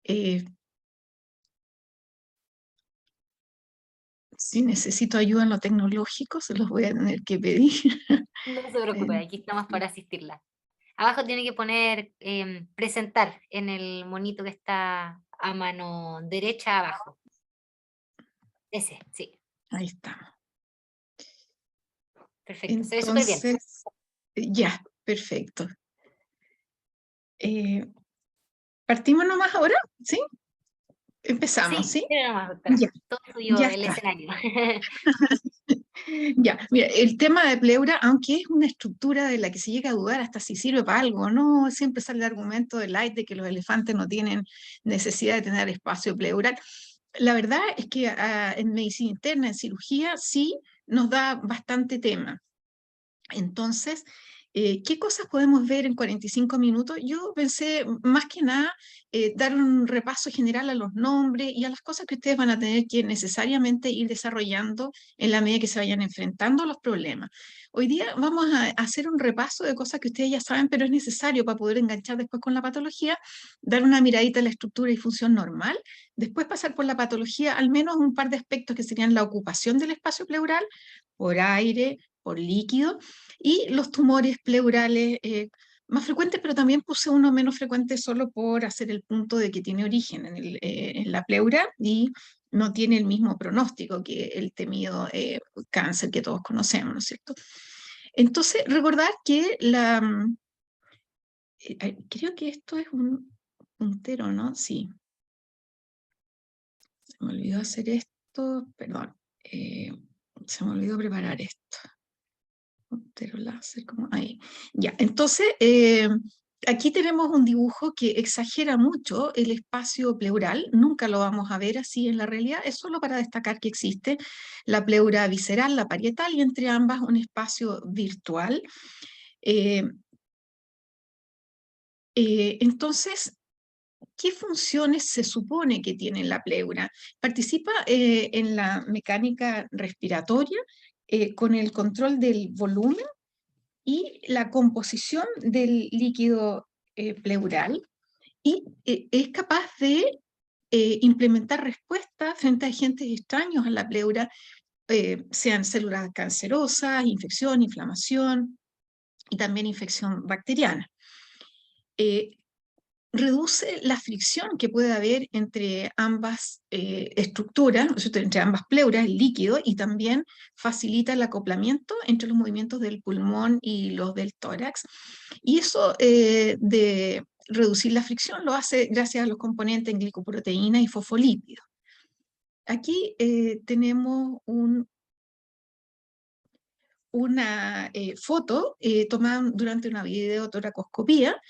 Eh, si necesito ayuda en lo tecnológico, se los voy a tener que pedir. No se preocupe, Eh, aquí estamos para asistirla. Abajo tiene que poner presentar en el monito que está a mano derecha abajo. Ese, sí, Ahí estamos. perfecto. Se ve súper bien. Entonces, ya, perfecto. Eh, ¿Partimos nomás ahora? ¿Sí? Empezamos, Sí, ¿sí? mira nomás, doctora. Ya, Todo suyo ya el está. escenario. Ya, mira, el tema de pleura, aunque es una estructura de la que se llega a dudar hasta si sirve para algo, ¿no? Siempre sale el argumento de Light de que los elefantes no tienen necesidad de tener espacio pleural. La verdad es que en medicina interna, en cirugía, sí nos da bastante tema. Entonces, ¿qué cosas podemos ver en 45 minutos? Yo pensé más que nada dar un repaso general a los nombres y a las cosas que ustedes van a tener que necesariamente ir desarrollando en la medida que se vayan enfrentando a los problemas. Hoy día vamos a hacer un repaso de cosas que ustedes ya saben, pero es necesario para poder enganchar después con la patología, dar una miradita a la estructura y función normal, después pasar por la patología, al menos un par de aspectos que serían la ocupación del espacio pleural por aire, por líquido, y los tumores pleurales más frecuentes, pero también puse uno menos frecuente solo por hacer el punto de que tiene origen en la pleura y no tiene el mismo pronóstico que el temido cáncer que todos conocemos, ¿no es cierto? Entonces, recordar que creo que esto es un puntero, ¿no? Sí, se me olvidó hacer esto, perdón, se me olvidó preparar esto. Puntero láser, como ahí. Ya, entonces, aquí tenemos un dibujo que exagera mucho el espacio pleural, nunca lo vamos a ver así en la realidad, es solo para destacar que existe la pleura visceral, la parietal, y entre ambas un espacio virtual. Eh, entonces, ¿qué funciones se supone que tiene la pleura? Participa en la mecánica respiratoria con el control del volumen y la composición del líquido pleural y es capaz de implementar respuestas frente a agentes extraños a la pleura, sean células cancerosas, infección, inflamación y también infección bacteriana. Eh, Reduce la fricción que puede haber entre ambas estructuras, ¿no es cierto?, entre ambas pleuras, el líquido, y también facilita el acoplamiento entre los movimientos del pulmón y los del tórax. Y eso de reducir la fricción lo hace gracias a los componentes en glicoproteínas y fosfolípidos. Aquí tenemos una foto tomada durante una videotoracoscopía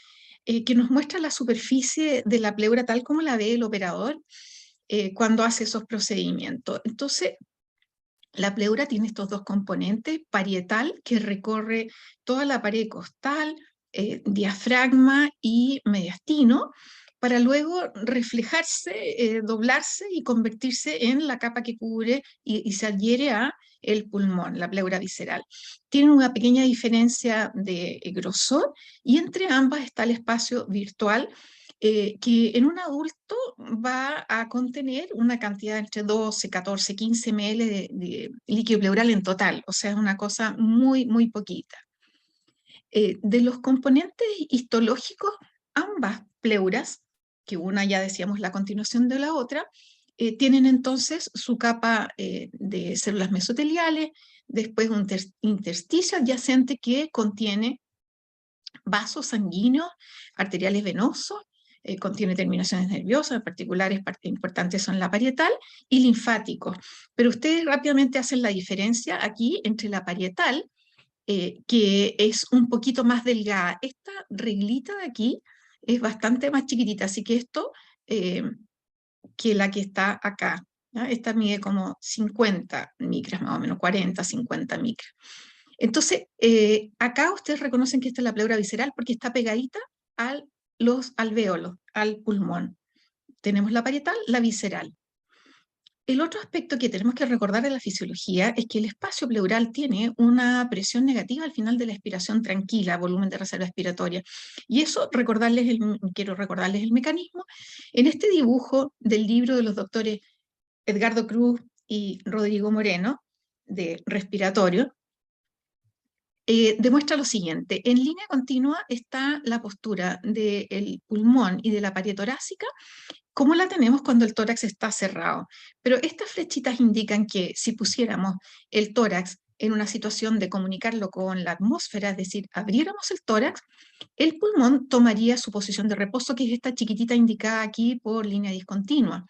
que nos muestra la superficie de la pleura tal como la ve el operador cuando hace esos procedimientos. Entonces, la pleura tiene estos dos componentes, parietal, que recorre toda la pared costal, diafragma y mediastino, para luego reflejarse, doblarse y convertirse en la capa que cubre y se adhiere a el pulmón, la pleura visceral. Tienen una pequeña diferencia de grosor y entre ambas está el espacio virtual que en un adulto va a contener una cantidad entre 12, 14, 15 ml de líquido pleural en total, o sea, es una cosa muy, muy poquita. De los componentes histológicos, ambas pleuras, que una ya decíamos la continuación de la otra, tienen entonces su capa de células mesoteliales, después un intersticio adyacente que contiene vasos sanguíneos, arteriales venosos, contiene terminaciones nerviosas, en particular importantes son la parietal, y linfáticos. Pero ustedes rápidamente hacen la diferencia aquí entre la parietal, que es un poquito más delgada. Esta reglita de aquí es bastante más chiquitita, así que esto eh, que la que está acá. ¿Ya? Esta mide como 50 micras, más o menos, 40, 50 micras. Entonces, acá ustedes reconocen que esta es la pleura visceral porque está pegadita a los alvéolos, al pulmón. Tenemos la parietal, la visceral. El otro aspecto que tenemos que recordar de la fisiología es que el espacio pleural tiene una presión negativa al final de la expiración tranquila, volumen de reserva expiratoria. Y eso, quiero recordarles el mecanismo. En este dibujo del libro de los doctores Edgardo Cruz y Rodrigo Moreno, de respiratorio, demuestra lo siguiente. En línea continua está la postura del pulmón y de la pared torácica, como la tenemos cuando el tórax está cerrado. Pero estas flechitas indican que si pusiéramos el tórax en una situación de comunicarlo con la atmósfera, es decir, abriéramos el tórax, el pulmón tomaría su posición de reposo, que es esta chiquitita indicada aquí por línea discontinua.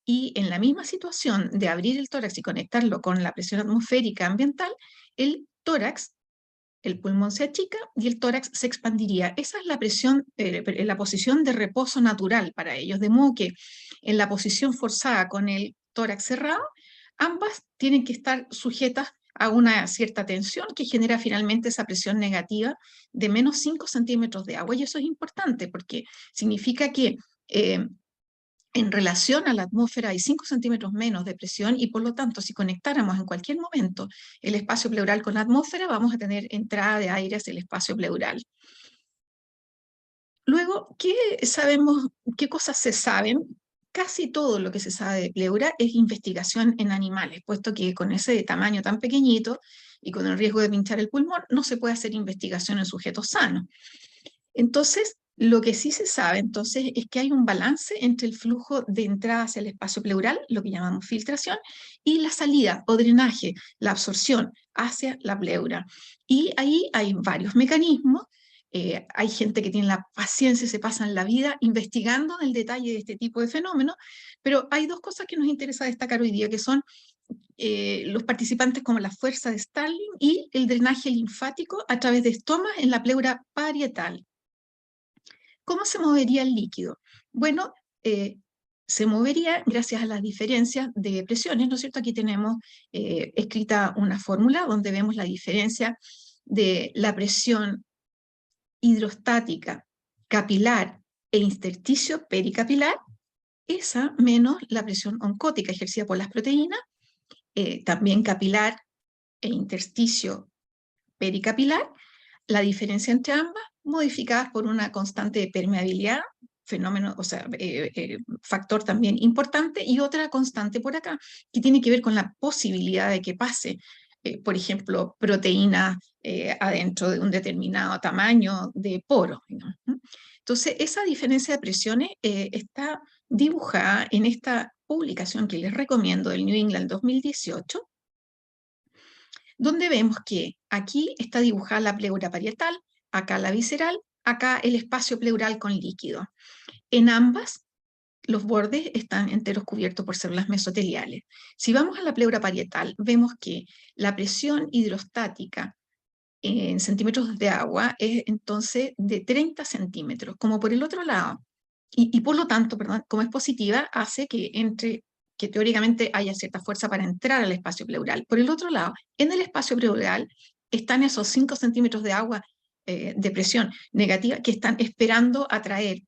Y en la misma situación de abrir el tórax y conectarlo con la presión atmosférica ambiental, el tórax, el pulmón se achica y el tórax se expandiría. Esa es la presión, la posición de reposo natural para ellos, de modo que en la posición forzada con el tórax cerrado, ambas tienen que estar sujetas a una cierta tensión que genera finalmente esa presión negativa de menos 5 centímetros de agua. Y eso es importante porque significa que en relación a la atmósfera hay 5 centímetros menos de presión y por lo tanto si conectáramos en cualquier momento el espacio pleural con la atmósfera vamos a tener entrada de aire hacia el espacio pleural. Luego, qué cosas se saben? Casi todo lo que se sabe de pleura es investigación en animales, puesto que con ese tamaño tan pequeñito y con el riesgo de pinchar el pulmón no se puede hacer investigación en sujetos sanos. Entonces, lo que sí se sabe entonces es que hay un balance entre el flujo de entrada hacia el espacio pleural, lo que llamamos filtración, y la salida o drenaje, la absorción hacia la pleura. Y ahí hay varios mecanismos. Hay gente que tiene la paciencia y se pasan la vida investigando en el detalle de este tipo de fenómenos, pero hay dos cosas que nos interesa destacar hoy día, que son los participantes como la fuerza de Starling y el drenaje linfático a través de estomas en la pleura parietal. ¿Cómo se movería el líquido? Bueno, se movería gracias a las diferencias de presiones, ¿no es cierto? Aquí tenemos escrita una fórmula donde vemos la diferencia de la presión hidrostática, capilar e intersticio pericapilar, esa menos la presión oncótica ejercida por las proteínas, también capilar e intersticio pericapilar, la diferencia entre ambas modificadas por una constante de permeabilidad, fenómeno, o sea, factor también importante, y otra constante por acá, que tiene que ver con la posibilidad de que pase, por ejemplo, proteínas adentro de un determinado tamaño de poro. Entonces, esa diferencia de presiones está dibujada en esta publicación que les recomiendo del New England 2018, donde vemos que aquí está dibujada la pleura parietal, acá la visceral, acá el espacio pleural con líquido. En ambas, los bordes están enteros cubiertos por células mesoteliales. Si vamos a la pleura parietal, vemos que la presión hidrostática en centímetros de agua es entonces de 30 centímetros, como por el otro lado. Y por lo tanto, perdón, como es positiva, hace que teóricamente haya cierta fuerza para entrar al espacio pleural. Por el otro lado, en el espacio pleural están esos 5 centímetros de agua de presión negativa que están esperando atraer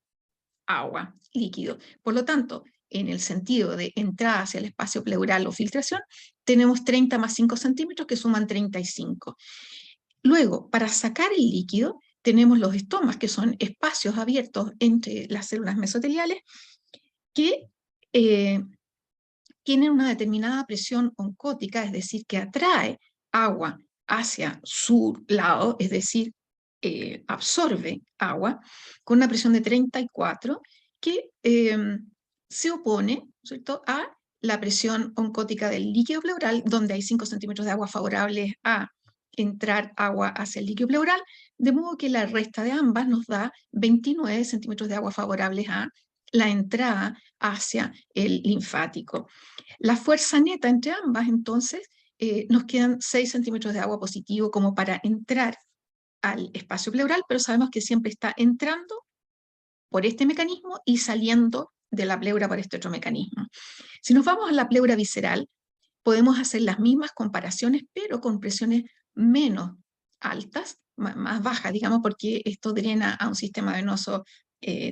agua, líquido. Por lo tanto, en el sentido de entrada hacia el espacio pleural o filtración, tenemos 30 más 5 centímetros que suman 35. Luego, para sacar el líquido, tenemos los estomas, que son espacios abiertos entre las células mesoteliales, que tienen una determinada presión oncótica, es decir, que atrae agua hacia su lado, es decir, absorbe agua, con una presión de 34, que se opone, ¿cierto?, a la presión oncótica del líquido pleural, donde hay 5 centímetros de agua favorables a entrar agua hacia el líquido pleural, de modo que la resta de ambas nos da 29 centímetros de agua favorables a la entrada hacia el linfático. La fuerza neta entre ambas, entonces, nos quedan 6 centímetros de agua positivo como para entrar al espacio pleural, pero sabemos que siempre está entrando por este mecanismo y saliendo de la pleura por este otro mecanismo. Si nos vamos a la pleura visceral, podemos hacer las mismas comparaciones, pero con presiones menos altas, más bajas, digamos, porque esto drena a un sistema venoso,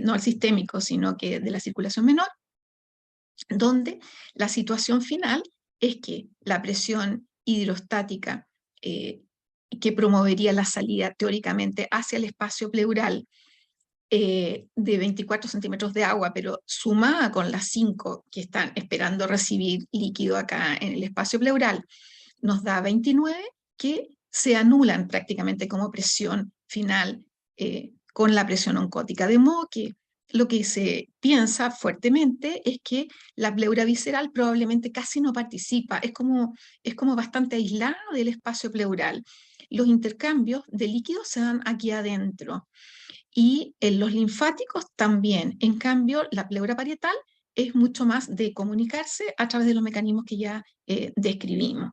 no al sistémico, sino que de la circulación menor. donde la situación final es que la presión hidrostática que promovería la salida teóricamente hacia el espacio pleural de 24 centímetros de agua, pero sumada con las 5 que están esperando recibir líquido acá en el espacio pleural, nos da 29 que se anulan prácticamente como presión final con la presión oncótica. De modo que lo que se piensa fuertemente es que la pleura visceral probablemente casi no participa, es como bastante aislada del espacio pleural. Los intercambios de líquidos se dan aquí adentro y en los linfáticos también. En cambio, la pleura parietal es mucho más de comunicarse a través de los mecanismos que ya describimos.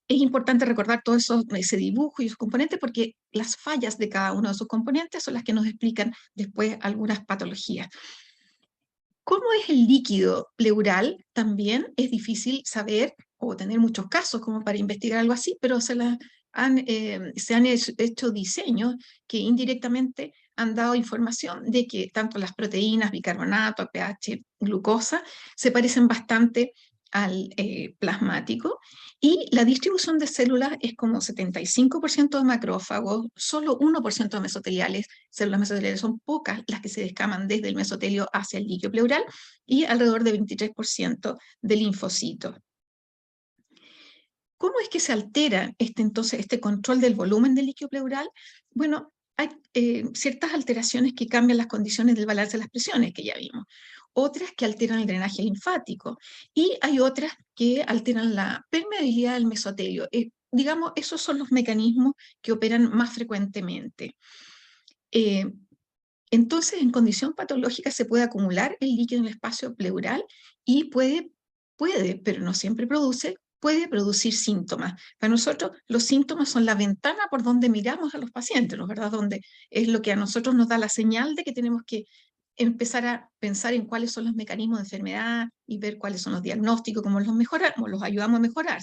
Es importante recordar todo eso, ese dibujo y sus componentes, porque las fallas de cada uno de sus componentes son las que nos explican después algunas patologías. ¿Cómo es el líquido pleural? También es difícil saber o tener muchos casos como para investigar algo así, pero se han hecho diseños que indirectamente han dado información de que tanto las proteínas, bicarbonato, pH, glucosa, se parecen bastante al plasmático, y la distribución de células es como 75% de macrófagos, solo 1% de mesoteliales. Células mesoteliales son pocas las que se descaman desde el mesotelio hacia el líquido pleural, y alrededor de 23% de linfocitos. ¿Cómo es que se altera entonces este control del volumen del líquido pleural? Bueno, hay ciertas alteraciones que cambian las condiciones del balance de las presiones, que ya vimos. Otras que alteran el drenaje linfático. Y hay otras que alteran la permeabilidad del mesotelio. Digamos, esos son los mecanismos que operan más frecuentemente. Entonces, en condición patológica se puede acumular el líquido en el espacio pleural y puede, pero no siempre produce, puede producir síntomas. Para nosotros, los síntomas son la ventana por donde miramos a los pacientes, ¿no? ¿Verdad? Donde es lo que a nosotros nos da la señal de que tenemos que empezar a pensar en cuáles son los mecanismos de enfermedad y ver cuáles son los diagnósticos, cómo los mejoramos, los ayudamos a mejorar.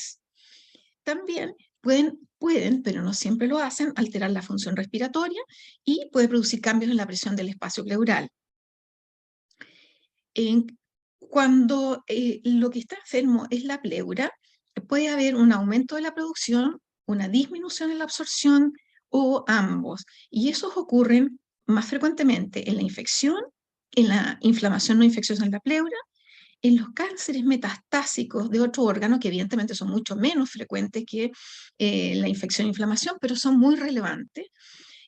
También pueden, pero no siempre lo hacen, alterar la función respiratoria y puede producir cambios en la presión del espacio pleural. Cuando lo que está enfermo es la pleura, puede haber un aumento de la producción, una disminución en la absorción o ambos. Y esos ocurren más frecuentemente en la infección, en la inflamación no infecciosa en la pleura, en los cánceres metastásicos de otro órgano, que evidentemente son mucho menos frecuentes que la infección e inflamación, pero son muy relevantes,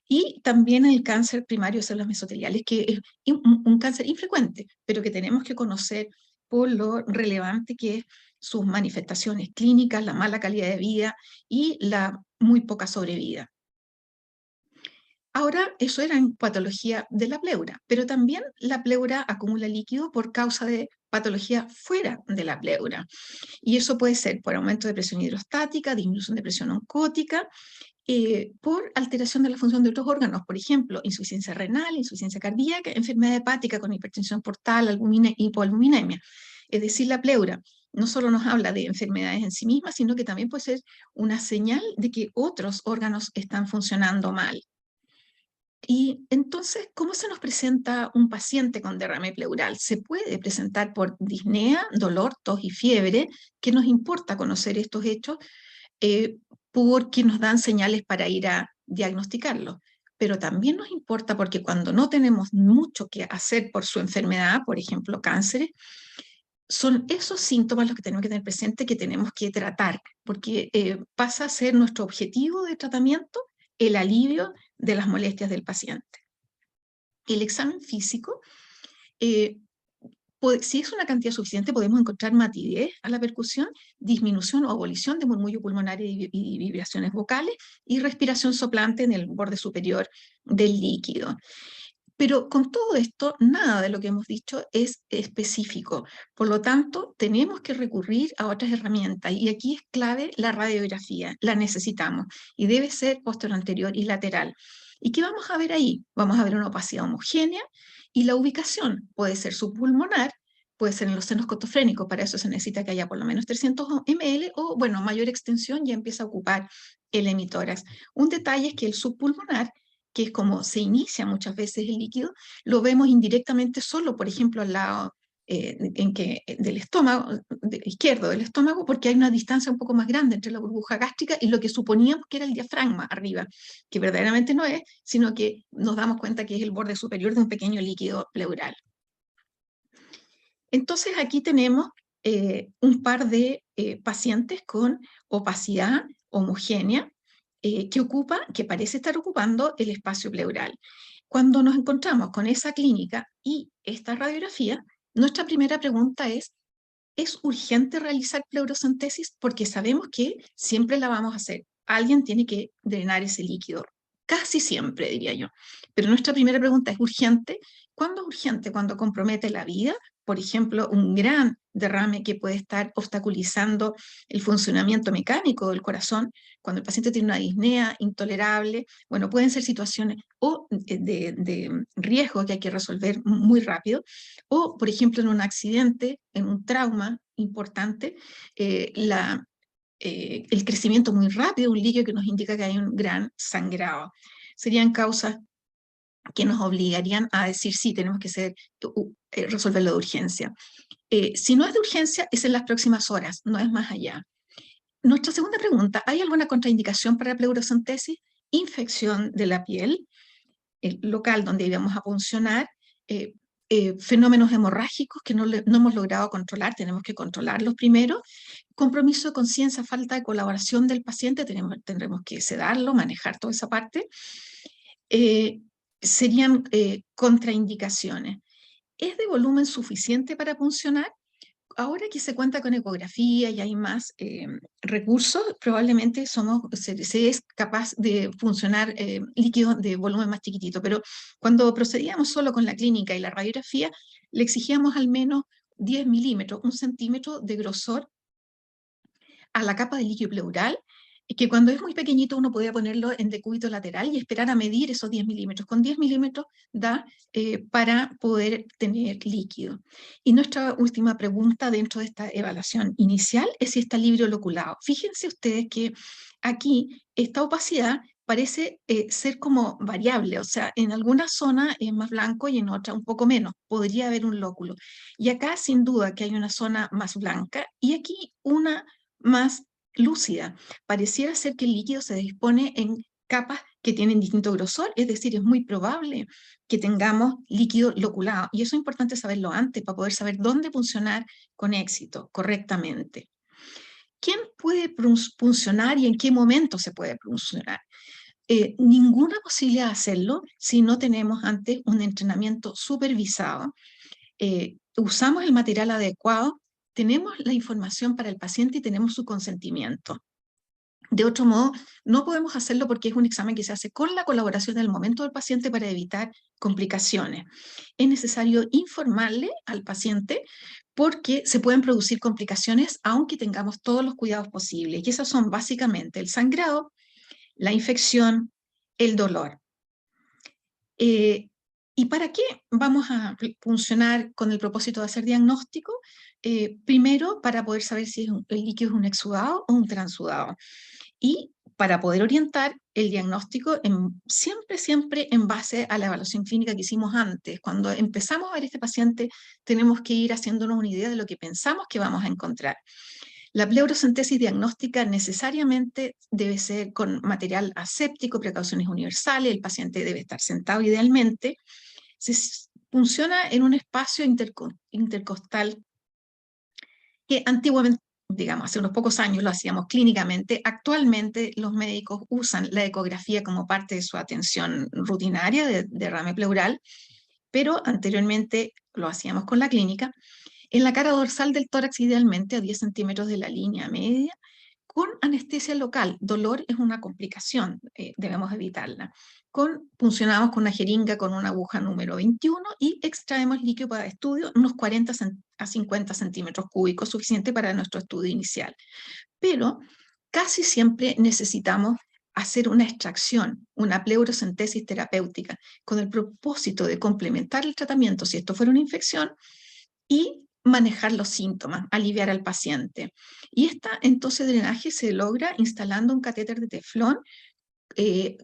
y también el cáncer primario de células mesoteliales, que es un cáncer infrecuente, pero que tenemos que conocer por lo relevante que es sus manifestaciones clínicas, la mala calidad de vida y la muy poca sobrevida. Ahora, eso era en patología de la pleura, pero también la pleura acumula líquido por causa de patología fuera de la pleura. Y eso puede ser por aumento de presión hidrostática, disminución de presión oncótica, por alteración de la función de otros órganos, por ejemplo, insuficiencia renal, insuficiencia cardíaca, enfermedad hepática con hipertensión portal, albumina, hipoalbuminemia. Es decir, la pleura no solo nos habla de enfermedades en sí mismas, sino que también puede ser una señal de que otros órganos están funcionando mal. Y entonces, ¿cómo se nos presenta un paciente con derrame pleural? Se puede presentar por disnea, dolor, tos y fiebre, que nos importa conocer estos hechos porque nos dan señales para ir a diagnosticarlo. Pero también nos importa porque cuando no tenemos mucho que hacer por su enfermedad, por ejemplo, cánceres, son esos síntomas los que tenemos que tener presente, que tenemos que tratar, porque pasa a ser nuestro objetivo de tratamiento el alivio de las molestias del paciente. El examen físico, si es una cantidad suficiente, podemos encontrar matidez a la percusión, disminución o abolición de murmullo pulmonar y vibraciones vocales, y respiración soplante en el borde superior del líquido. Pero con todo esto, nada de lo que hemos dicho es específico. Por lo tanto, tenemos que recurrir a otras herramientas. Y aquí es clave la radiografía. La necesitamos. Y debe ser posterior, anterior y lateral. ¿Y qué vamos a ver ahí? Vamos a ver una opacidad homogénea. Y la ubicación puede ser subpulmonar, puede ser en los senos cotofrénicos. Para eso se necesita que haya por lo menos 300 ml. O, bueno, mayor extensión ya empieza a ocupar el hemitórax. Un detalle es que el subpulmonar, que es como se inicia muchas veces el líquido, lo vemos indirectamente solo, por ejemplo, al lado del estómago, izquierdo del estómago, porque hay una distancia un poco más grande entre la burbuja gástrica y lo que suponíamos que era el diafragma arriba, que verdaderamente no es, sino que nos damos cuenta que es el borde superior de un pequeño líquido pleural. Entonces aquí tenemos un par de pacientes con opacidad homogénea que parece estar ocupando el espacio pleural. Cuando nos encontramos con esa clínica y esta radiografía, nuestra primera pregunta ¿es urgente realizar pleurocentesis? Porque sabemos que siempre la vamos a hacer. Alguien tiene que drenar ese líquido. Casi siempre, diría yo. Pero nuestra primera pregunta es ¿urgente? ¿Cuándo es urgente? Cuando compromete la vida, por ejemplo, un gran derrame que puede estar obstaculizando el funcionamiento mecánico del corazón, cuando el paciente tiene una disnea intolerable, bueno, pueden ser situaciones o de riesgo que hay que resolver muy rápido, o, por ejemplo, en un accidente, en un trauma importante, el crecimiento muy rápido de un líquido que nos indica que hay un gran sangrado. Serían causas que nos obligarían a decir sí, tenemos que resolverlo de urgencia. Si no es de urgencia, es en las próximas horas, no es más allá. Nuestra segunda pregunta, ¿hay alguna contraindicación para la pleurocentesis? Infección de la piel, el local donde íbamos a puncionar, fenómenos hemorrágicos que no hemos logrado controlar, tenemos que controlarlos primero, compromiso de conciencia, falta de colaboración del paciente, tendremos que sedarlo, manejar toda esa parte. Serían contraindicaciones. ¿Es de volumen suficiente para puncionar? Ahora que se cuenta con ecografía y hay más recursos, probablemente se es capaz de funcionar líquidos de volumen más chiquitito, pero cuando procedíamos solo con la clínica y la radiografía, le exigíamos al menos 10 milímetros, 1 centímetro de grosor a la capa del líquido pleural, que cuando es muy pequeñito uno podía ponerlo en decúbito lateral y esperar a medir esos 10 milímetros. Con 10 milímetros da para poder tener líquido. Y nuestra última pregunta dentro de esta evaluación inicial es si está libre o loculado. Fíjense ustedes que aquí esta opacidad parece ser como variable, o sea, en alguna zona es más blanco y en otra un poco menos, podría haber un lóculo. Y acá sin duda que hay una zona más blanca y aquí una más lúcida. Pareciera ser que el líquido se dispone en capas que tienen distinto grosor, es decir, es muy probable que tengamos líquido loculado. Y eso es importante saberlo antes para poder saber dónde funcionar con éxito, correctamente. ¿Quién puede funcionar y en qué momento se puede funcionar? Ninguna posibilidad de hacerlo si no tenemos antes un entrenamiento supervisado, usamos el material adecuado, tenemos la información para el paciente y tenemos su consentimiento. De otro modo, no podemos hacerlo porque es un examen que se hace con la colaboración del momento del paciente para evitar complicaciones. Es necesario informarle al paciente porque se pueden producir complicaciones aunque tengamos todos los cuidados posibles. Y esas son básicamente el sangrado, la infección, el dolor. ¿Y para qué vamos a funcionar con el propósito de hacer diagnóstico? Primero, para poder saber si el líquido es un exudado o un transudado. Y para poder orientar el diagnóstico siempre en base a la evaluación clínica que hicimos antes. Cuando empezamos a ver este paciente, tenemos que ir haciéndonos una idea de lo que pensamos que vamos a encontrar. La pleurocentesis diagnóstica necesariamente debe ser con material aséptico, precauciones universales, el paciente debe estar sentado idealmente. Funciona en un espacio intercostal que antiguamente, digamos, hace unos pocos años lo hacíamos clínicamente. Actualmente los médicos usan la ecografía como parte de su atención rutinaria de derrame pleural, pero anteriormente lo hacíamos con la clínica. En la cara dorsal del tórax, idealmente a 10 centímetros de la línea media, con anestesia local. Dolor es una complicación, debemos evitarla. Funcionamos con una jeringa con una aguja número 21 y extraemos líquido para estudio, unos 40 a 50 centímetros cúbicos, suficiente para nuestro estudio inicial. Pero casi siempre necesitamos hacer una extracción, una pleurocentesis terapéutica, con el propósito de complementar el tratamiento si esto fuera una infección y manejar los síntomas, aliviar al paciente. Y entonces drenaje se logra instalando un catéter de teflón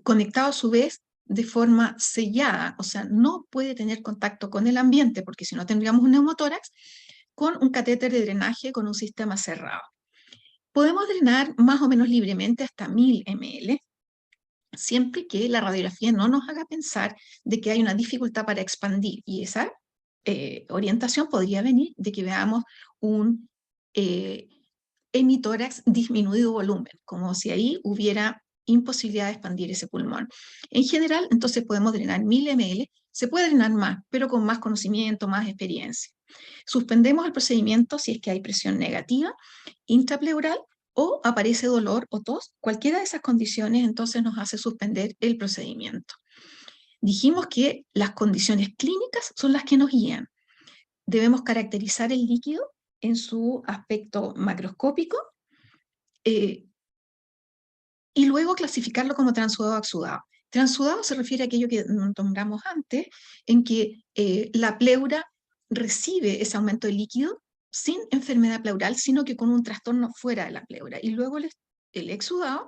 conectado a su vez de forma sellada, o sea, no puede tener contacto con el ambiente, porque si no tendríamos un neumotórax, con un catéter de drenaje con un sistema cerrado. Podemos drenar más o menos libremente hasta 1000 ml, siempre que la radiografía no nos haga pensar de que hay una dificultad para expandir, y esa orientación podría venir de que veamos un hemitórax disminuido volumen, como si ahí hubiera imposibilidad de expandir ese pulmón. En general, entonces podemos drenar 1000 ml, se puede drenar más, pero con más conocimiento, más experiencia. Suspendemos el procedimiento si es que hay presión negativa, intrapleural, o aparece dolor o tos. Cualquiera de esas condiciones entonces nos hace suspender el procedimiento. Dijimos que las condiciones clínicas son las que nos guían. Debemos caracterizar el líquido en su aspecto macroscópico y luego clasificarlo como transudado o exudado. Transudado se refiere a aquello que nombramos antes, en que la pleura recibe ese aumento de líquido sin enfermedad pleural, sino que con un trastorno fuera de la pleura. Y luego el exudado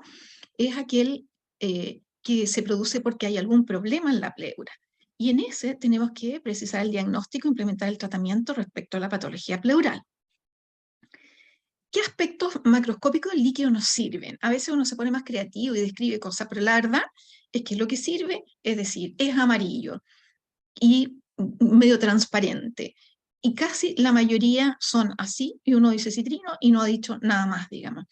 es aquel que se produce porque hay algún problema en la pleura. Y en ese tenemos que precisar el diagnóstico e implementar el tratamiento respecto a la patología pleural. ¿Qué aspectos macroscópicos del líquido nos sirven? A veces uno se pone más creativo y describe cosas, pero la verdad es que lo que sirve, es decir, es amarillo y medio transparente. Y casi la mayoría son así, y uno dice citrino y no ha dicho nada más, digamos.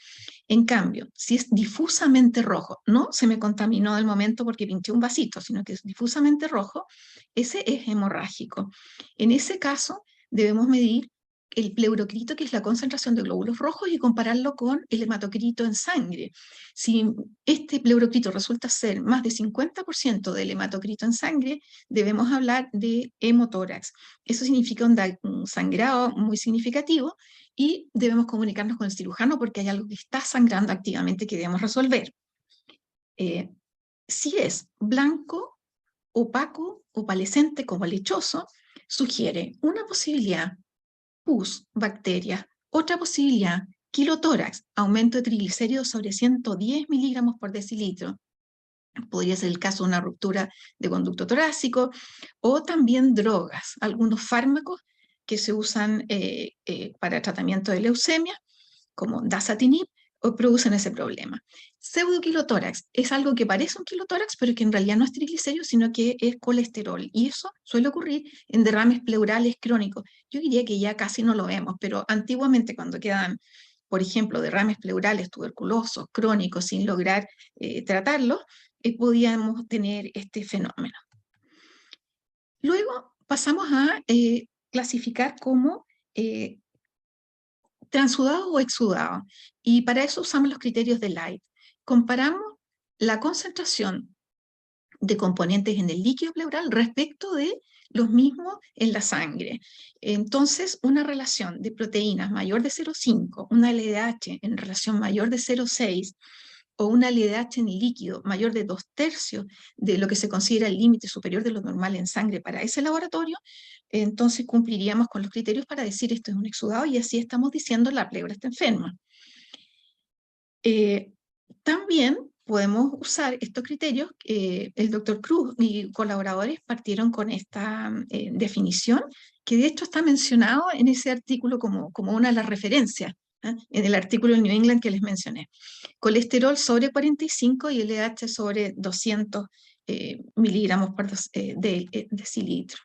En cambio, si es difusamente rojo, no se me contaminó del momento porque pinché un vasito, sino que es difusamente rojo, ese es hemorrágico. En ese caso, debemos medir el pleurocrito, que es la concentración de glóbulos rojos, y compararlo con el hematocrito en sangre. Si este pleurocrito resulta ser más de 50% del hematocrito en sangre, debemos hablar de hemotórax. Eso significa un sangrado muy significativo, y debemos comunicarnos con el cirujano porque hay algo que está sangrando activamente que debemos resolver. Si es blanco, opaco, opalescente como lechoso, sugiere una posibilidad, pus, bacterias; otra posibilidad, quilotórax, aumento de triglicéridos sobre 110 miligramos por decilitro. Podría ser el caso de una ruptura de conducto torácico, o también drogas, algunos fármacos que se usan para tratamiento de leucemia, como dasatinib, o producen ese problema. Pseudoquilotórax es algo que parece un quilotórax, pero que en realidad no es triglicérido, sino que es colesterol, y eso suele ocurrir en derrames pleurales crónicos. Yo diría que ya casi no lo vemos, pero antiguamente, cuando quedan, por ejemplo, derrames pleurales tuberculosos, crónicos, sin lograr tratarlos, podíamos tener este fenómeno. Luego pasamos a clasificar como transudado o exudado, y para eso usamos los criterios de Light. Comparamos la concentración de componentes en el líquido pleural respecto de los mismos en la sangre. Entonces, una relación de proteínas mayor de 0,5, una LDH en relación mayor de 0,6, o una LDH en líquido mayor de 2/3 de lo que se considera el límite superior de lo normal en sangre para ese laboratorio, entonces cumpliríamos con los criterios para decir esto es un exudado, y así estamos diciendo la pleura está enferma. También podemos usar estos criterios. El doctor Cruz y colaboradores partieron con esta definición, que de hecho está mencionado en ese artículo como una de las referencias, en el artículo de New England que les mencioné. Colesterol sobre 45 y LH sobre 200 miligramos por decilitro.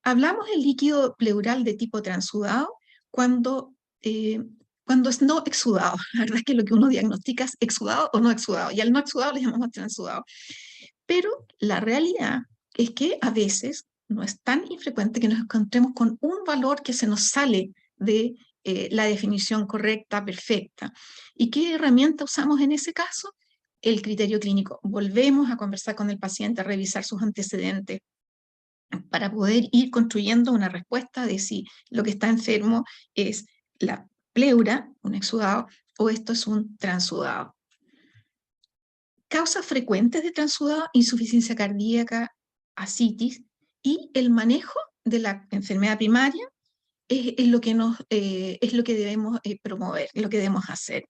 Hablamos del líquido pleural de tipo transudado cuando es no exudado. La verdad es que lo que uno diagnostica es exudado o no exudado, y al no exudado le llamamos transudado. Pero la realidad es que a veces no es tan infrecuente que nos encontremos con un valor que se nos sale de la definición correcta, perfecta. ¿Y qué herramienta usamos en ese caso? El criterio clínico. Volvemos a conversar con el paciente, a revisar sus antecedentes, para poder ir construyendo una respuesta de si lo que está enfermo es la pleura, un exudado, o esto es un transudado. Causas frecuentes de transudado: insuficiencia cardíaca, ascitis, y el manejo de la enfermedad primaria es lo que es lo que debemos promover, lo que debemos hacer.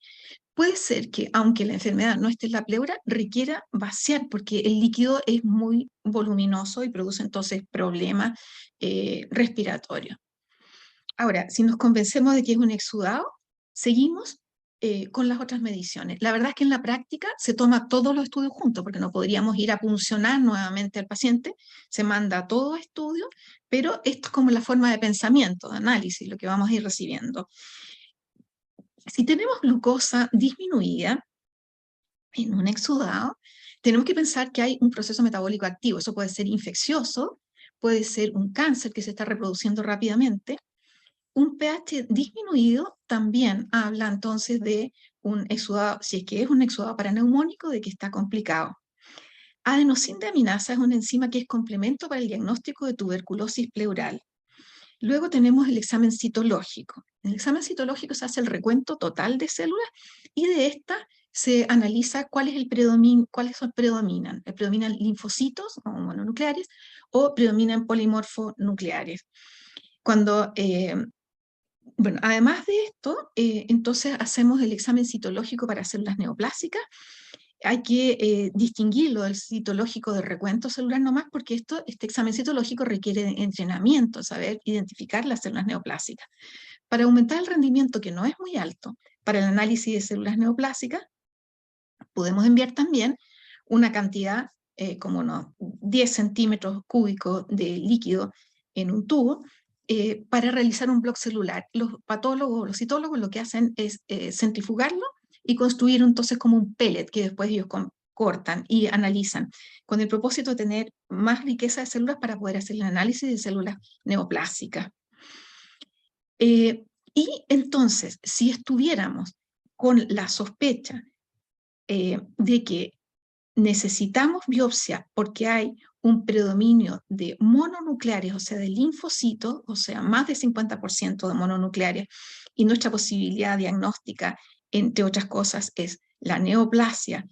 Puede ser que, aunque la enfermedad no esté en la pleura, requiera vaciar, porque el líquido es muy voluminoso y produce entonces problemas respiratorios. Ahora, si nos convencemos de que es un exudado, seguimos con las otras mediciones. La verdad es que en la práctica se toma todos los estudios juntos, porque no podríamos ir a puncionar nuevamente al paciente, se manda todo estudio, pero esto es como la forma de pensamiento, de análisis, lo que vamos a ir recibiendo. Si tenemos glucosa disminuida en un exudado, tenemos que pensar que hay un proceso metabólico activo. Eso puede ser infeccioso, puede ser un cáncer que se está reproduciendo rápidamente. Un pH disminuido también habla entonces de un exudado, si es que es un exudado paraneumónico, de que está complicado. Adenosina-deaminasa es una enzima que es complemento para el diagnóstico de tuberculosis pleural. Luego tenemos el examen citológico. En el examen citológico se hace el recuento total de células y de esta se analiza cuáles predominan. ¿Predominan linfocitos o mononucleares o predominan polimorfonucleares? Cuando bueno, además de esto, entonces hacemos el examen citológico para células neoplásicas. Hay que distinguirlo del citológico de recuento celular nomás, porque este examen citológico requiere de entrenamiento, saber identificar las células neoplásicas. Para aumentar el rendimiento, que no es muy alto, para el análisis de células neoplásicas, podemos enviar también una cantidad, como unos 10 centímetros cúbicos de líquido en un tubo, para realizar un bloc celular. Los patólogos, los citólogos lo que hacen es centrifugarlo y construir entonces como un pellet que después ellos cortan y analizan, con el propósito de tener más riqueza de células para poder hacer el análisis de células neoplásicas. Y entonces, si estuviéramos con la sospecha de que necesitamos biopsia porque hay un predominio de mononucleares, o sea, de linfocitos, o sea, más del 50% de mononucleares, y nuestra posibilidad diagnóstica, entre otras cosas, es la neoplasia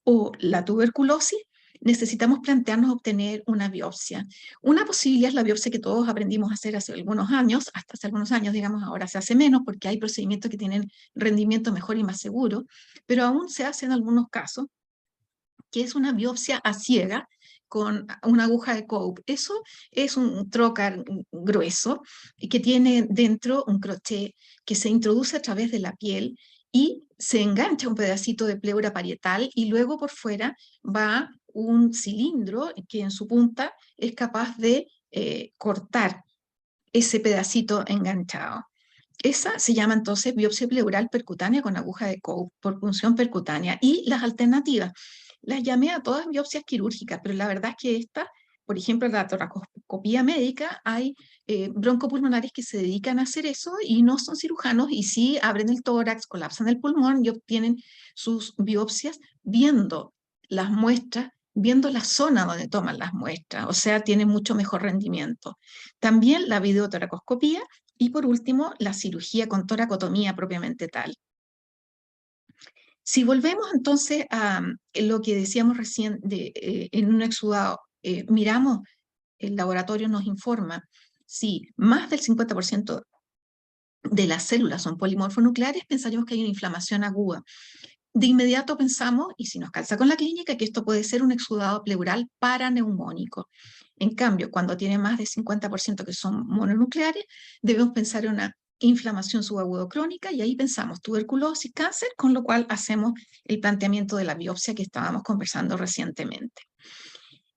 o la tuberculosis, necesitamos plantearnos obtener una biopsia. Una posibilidad es la biopsia que todos aprendimos a hacer hace algunos años, hasta hace algunos años, digamos, ahora se hace menos porque hay procedimientos que tienen rendimiento mejor y más seguro, pero aún se hace en algunos casos, que es una biopsia a ciega con una aguja de Cope. Eso es un trocar grueso que tiene dentro un crochet que se introduce a través de la piel y se engancha un pedacito de pleura parietal y luego por fuera va un cilindro que en su punta es capaz de cortar ese pedacito enganchado. Esa se llama entonces biopsia pleural percutánea con aguja de Cope por punción percutánea. Y las alternativas, las llamé a todas biopsias quirúrgicas, pero la verdad es que esta, por ejemplo, en la toracoscopía médica, hay broncopulmonares que se dedican a hacer eso y no son cirujanos y sí abren el tórax, colapsan el pulmón y obtienen sus biopsias viendo las muestras, viendo la zona donde toman las muestras, o sea, tienen mucho mejor rendimiento. También la videotoracoscopía y por último, la cirugía con toracotomía propiamente tal. Si volvemos entonces a lo que decíamos recién en un exudado, miramos, el laboratorio nos informa si más del 50% de las células son polimorfonucleares, pensaríamos que hay una inflamación aguda. De inmediato pensamos, y si nos calza con la clínica, que esto puede ser un exudado pleural paraneumónico. En cambio, cuando tiene más de 50% que son mononucleares, debemos pensar en una inflamación subagudo crónica y ahí pensamos tuberculosis, cáncer, con lo cual hacemos el planteamiento de la biopsia que estábamos conversando recientemente.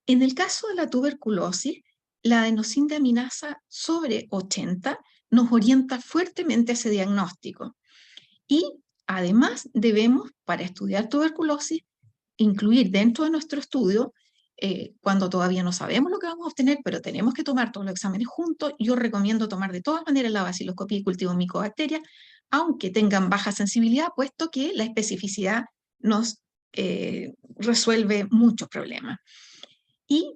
En el caso de la tuberculosis, la adenosina-deaminasa sobre 80 nos orienta fuertemente a ese diagnóstico. Y además debemos, para estudiar tuberculosis, incluir dentro de nuestro estudio, cuando todavía no sabemos lo que vamos a obtener, pero tenemos que tomar todos los exámenes juntos, yo recomiendo tomar de todas maneras la baciloscopía y cultivo de micobacterias, aunque tengan baja sensibilidad, puesto que la especificidad nos resuelve muchos problemas. Y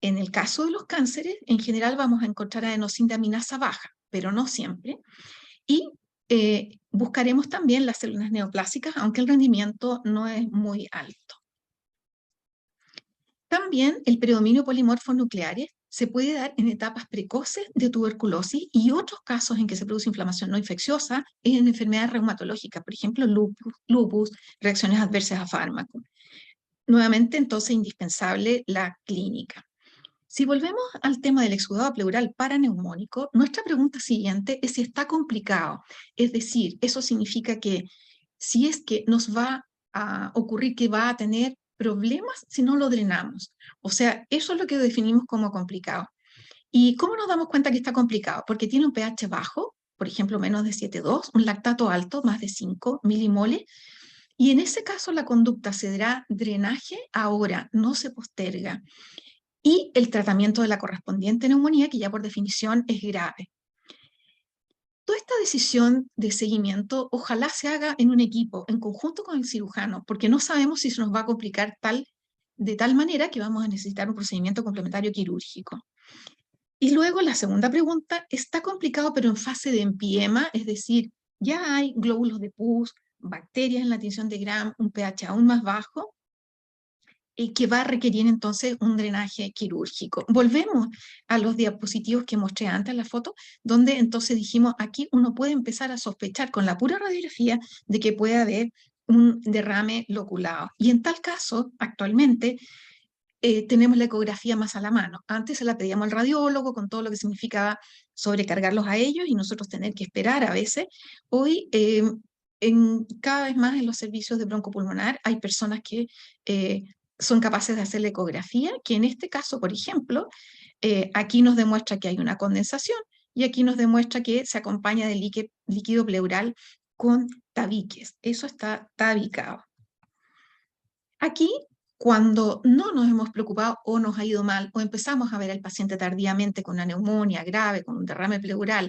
en el caso de los cánceres, en general vamos a encontrar adenosina-deaminasa baja, pero no siempre. Y buscaremos también las células neoplásicas, aunque el rendimiento no es muy alto. También el predominio polimorfo nucleares se puede dar en etapas precoces de tuberculosis y otros casos en que se produce inflamación no infecciosa en enfermedades reumatológicas, por ejemplo, lupus, reacciones adversas a fármacos. Nuevamente, entonces, indispensable la clínica. Si volvemos al tema del exudado pleural paraneumónico, nuestra pregunta siguiente es si está complicado. Es decir, eso significa que si es que nos va a ocurrir que va a tener problemas si no lo drenamos. O sea, eso es lo que definimos como complicado. ¿Y cómo nos damos cuenta que está complicado? Porque tiene un pH bajo, por ejemplo, menos de 7,2, un lactato alto, más de 5 milimoles, y en ese caso la conducta se dará drenaje ahora, no se posterga, y el tratamiento de la correspondiente neumonía, que ya por definición es grave. Toda esta decisión de seguimiento ojalá se haga en un equipo, en conjunto con el cirujano, porque no sabemos si se nos va a complicar de tal manera que vamos a necesitar un procedimiento complementario quirúrgico. Y luego la segunda pregunta, está complicado pero en fase de empiema, es decir, ya hay glóbulos de pus, bacterias en la tinción de Gram, un pH aún más bajo, que va a requerir entonces un drenaje quirúrgico. Volvemos a los diapositivos que mostré antes en la foto, donde entonces dijimos, aquí uno puede empezar a sospechar con la pura radiografía de que puede haber un derrame loculado. Y en tal caso, actualmente, tenemos la ecografía más a la mano. Antes se la pedíamos al radiólogo con todo lo que significaba sobrecargarlos a ellos y nosotros tener que esperar a veces. Hoy, cada vez más en los servicios de broncopulmonar hay personas que son capaces de hacer la ecografía, que en este caso, por ejemplo, aquí nos demuestra que hay una condensación y aquí nos demuestra que se acompaña de líquido pleural con tabiques. Eso está tabicado. Aquí, cuando no nos hemos preocupado o nos ha ido mal o empezamos a ver al paciente tardíamente con una neumonía grave, con un derrame pleural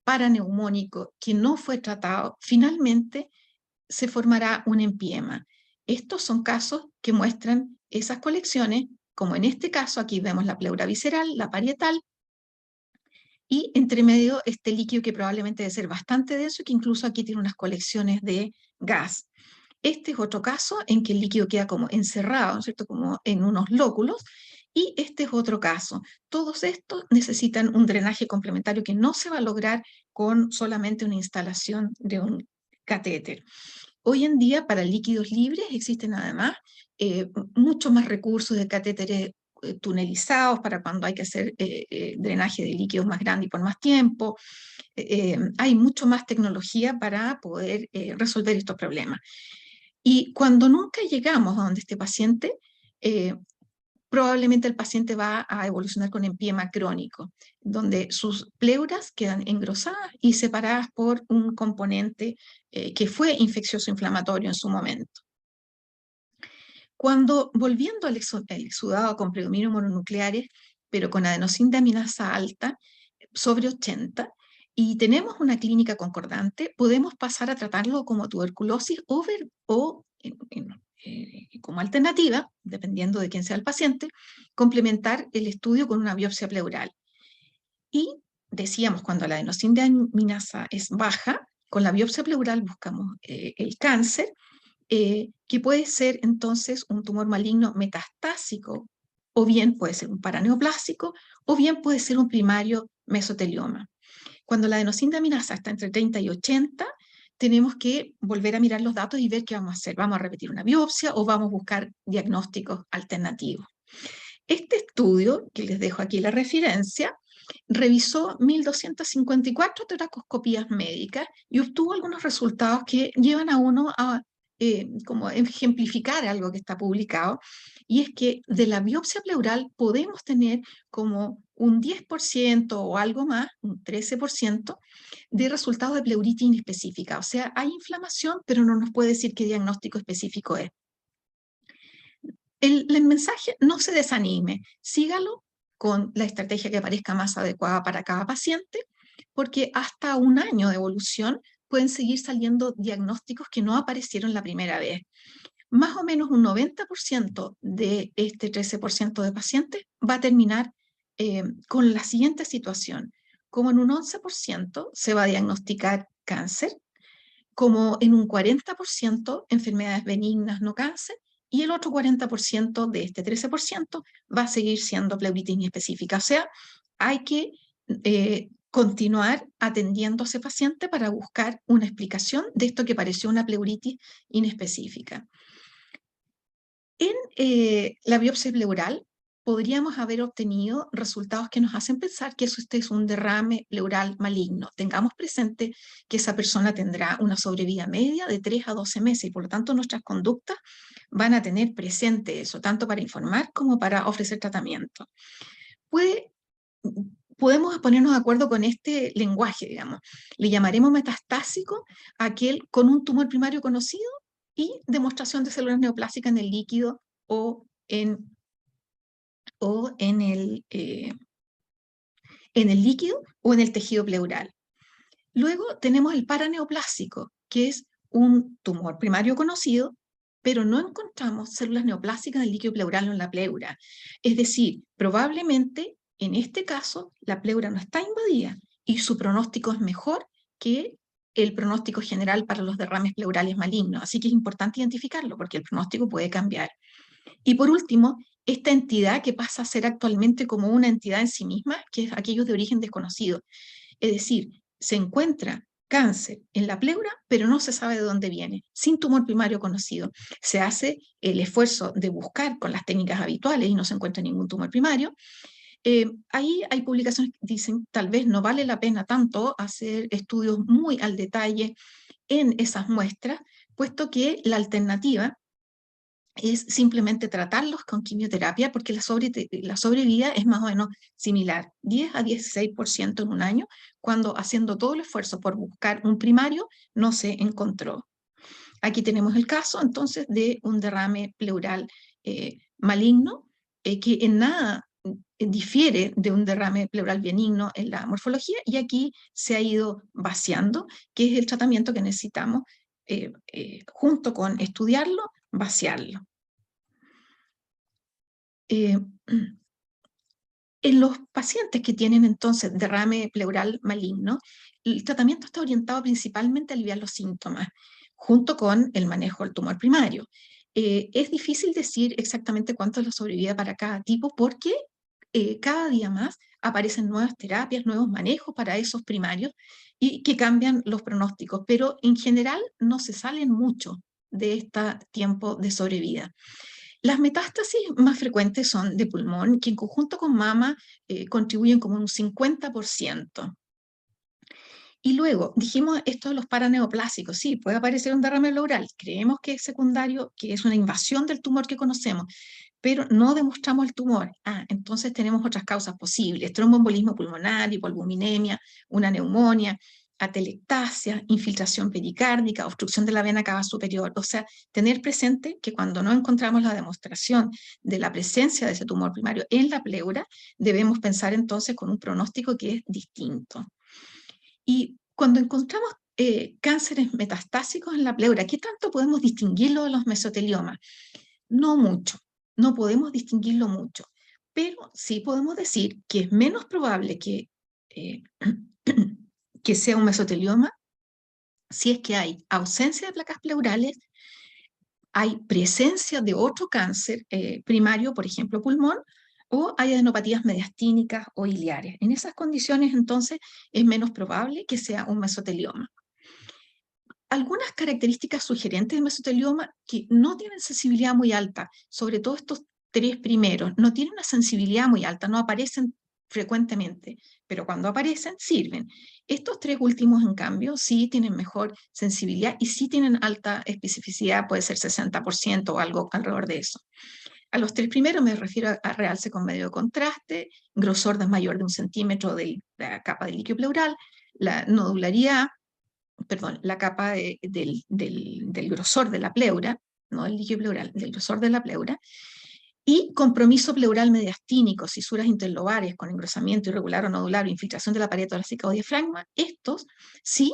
paraneumónico que no fue tratado, finalmente se formará un empiema. Estos son casos que muestran esas colecciones, como en este caso, aquí vemos la pleura visceral, la parietal, y entre medio este líquido que probablemente debe ser bastante denso, que incluso aquí tiene unas colecciones de gas. Este es otro caso en que el líquido queda como encerrado, ¿no es cierto?, como en unos lóculos, y este es otro caso. Todos estos necesitan un drenaje complementario que no se va a lograr con solamente una instalación de un catéter. Hoy en día, para líquidos libres, existen además muchos más recursos de catéteres tunelizados para cuando hay que hacer drenaje de líquidos más grande y por más tiempo. Hay mucho más tecnología para poder resolver estos problemas. Y cuando nunca llegamos a donde este paciente, probablemente el paciente va a evolucionar con empiema crónico, donde sus pleuras quedan engrosadas y separadas por un componente que fue infeccioso inflamatorio en su momento. Cuando, volviendo al exudado con predominio mononucleares, pero con adenosindeaminasa alta, sobre 80, y tenemos una clínica concordante, podemos pasar a tratarlo como tuberculosis o como alternativa, dependiendo de quién sea el paciente, complementar el estudio con una biopsia pleural. Y decíamos, cuando la adenosindeaminasa es baja, con la biopsia pleural buscamos el cáncer, que puede ser entonces un tumor maligno metastásico, o bien puede ser un paraneoplásico, o bien puede ser un primario mesotelioma. Cuando la adenosindeaminasa está entre 30 y 80, tenemos que volver a mirar los datos y ver qué vamos a hacer. ¿Vamos a repetir una biopsia o vamos a buscar diagnósticos alternativos? Este estudio, que les dejo aquí la referencia, revisó 1.254 toracoscopías médicas y obtuvo algunos resultados que llevan a uno a como ejemplificar algo que está publicado, y es que de la biopsia pleural podemos tener como un 10% o algo más, un 13%, de resultados de pleuritis inespecífica. O sea, hay inflamación, pero no nos puede decir qué diagnóstico específico es. El mensaje, no se desanime, sígalo con la estrategia que parezca más adecuada para cada paciente, porque hasta un año de evolución pueden seguir saliendo diagnósticos que no aparecieron la primera vez. Más o menos un 90% de este 13% de pacientes va a terminar con la siguiente situación. Como en un 11% se va a diagnosticar cáncer, como en un 40% enfermedades benignas no cáncer, y el otro 40% de este 13% va a seguir siendo pleuritis inespecífica. O sea, hay que continuar atendiendo a ese paciente para buscar una explicación de esto que pareció una pleuritis inespecífica. En la biopsia pleural podríamos haber obtenido resultados que nos hacen pensar que eso es un derrame pleural maligno. Tengamos presente que esa persona tendrá una sobrevida media de 3 a 12 meses y por lo tanto nuestras conductas van a tener presente eso, tanto para informar como para ofrecer tratamiento. Podemos ponernos de acuerdo con este lenguaje, digamos. Le llamaremos metastásico a aquel con un tumor primario conocido y demostración de células neoplásicas en el líquido o en el líquido o en el tejido pleural. Luego tenemos el paraneoplásico, que es un tumor primario conocido, pero no encontramos células neoplásicas en el líquido pleural o en la pleura. Es decir, probablemente en este caso la pleura no está invadida y su pronóstico es mejor que el pronóstico general para los derrames pleurales malignos. Así que es importante identificarlo porque el pronóstico puede cambiar. Y por último, esta entidad que pasa a ser actualmente como una entidad en sí misma, que es aquellos de origen desconocido. Es decir, se encuentra cáncer en la pleura, pero no se sabe de dónde viene, sin tumor primario conocido. Se hace el esfuerzo de buscar con las técnicas habituales y no se encuentra ningún tumor primario. Ahí hay publicaciones que dicen tal vez no vale la pena tanto hacer estudios muy al detalle en esas muestras, puesto que la alternativa es simplemente tratarlos con quimioterapia porque la sobrevida es más o menos similar, 10 a 16% en un año, cuando haciendo todo el esfuerzo por buscar un primario no se encontró. Aquí tenemos el caso entonces de un derrame pleural maligno que en nada difiere de un derrame pleural benigno en la morfología y aquí se ha ido vaciando, que es el tratamiento que necesitamos junto con estudiarlo, vaciarlo. En los pacientes que tienen entonces derrame pleural maligno, el tratamiento está orientado principalmente a aliviar los síntomas, junto con el manejo del tumor primario. Es difícil decir exactamente cuánto es la sobrevida para cada tipo porque cada día más aparecen nuevas terapias, nuevos manejos para esos primarios y que cambian los pronósticos, pero en general no se salen mucho de este tiempo de sobrevida. Las metástasis más frecuentes son de pulmón, que en conjunto con mama contribuyen como un 50%. Y luego, dijimos esto de los paraneoplásicos, sí, puede aparecer un derrame pleural, creemos que es secundario, que es una invasión del tumor que conocemos, pero no demostramos el tumor. Entonces tenemos otras causas posibles, tromboembolismo pulmonar, hipoalbuminemia, una neumonía, atelectasia, infiltración pericárdica, obstrucción de la vena cava superior. O sea, tener presente que cuando no encontramos la demostración de la presencia de ese tumor primario en la pleura, debemos pensar entonces con un pronóstico que es distinto. Y cuando encontramos cánceres metastásicos en la pleura, ¿qué tanto podemos distinguirlo de los mesoteliomas? No mucho, no podemos distinguirlo mucho, pero sí podemos decir que es menos probable que, que sea un mesotelioma si es que hay ausencia de placas pleurales, hay presencia de otro cáncer primario, por ejemplo pulmón, o hay adenopatías mediastínicas o iliares. En esas condiciones, entonces, es menos probable que sea un mesotelioma. Algunas características sugerentes del mesotelioma que no tienen sensibilidad muy alta, sobre todo estos 3 primeros, no tienen una sensibilidad muy alta, no aparecen frecuentemente, pero cuando aparecen sirven. Estos 3 últimos, en cambio, sí tienen mejor sensibilidad y sí tienen alta especificidad, puede ser 60% o algo alrededor de eso. A los 3 primeros me refiero a realce con medio contraste, grosor de mayor de 1 centímetro de la capa de líquido pleural, la nodularidad, la capa del grosor de la pleura, no del líquido pleural, del grosor de la pleura, y compromiso pleural mediastínico, cisuras interlobarias con engrosamiento irregular o nodular o infiltración de la pared torácica o diafragma, estos sí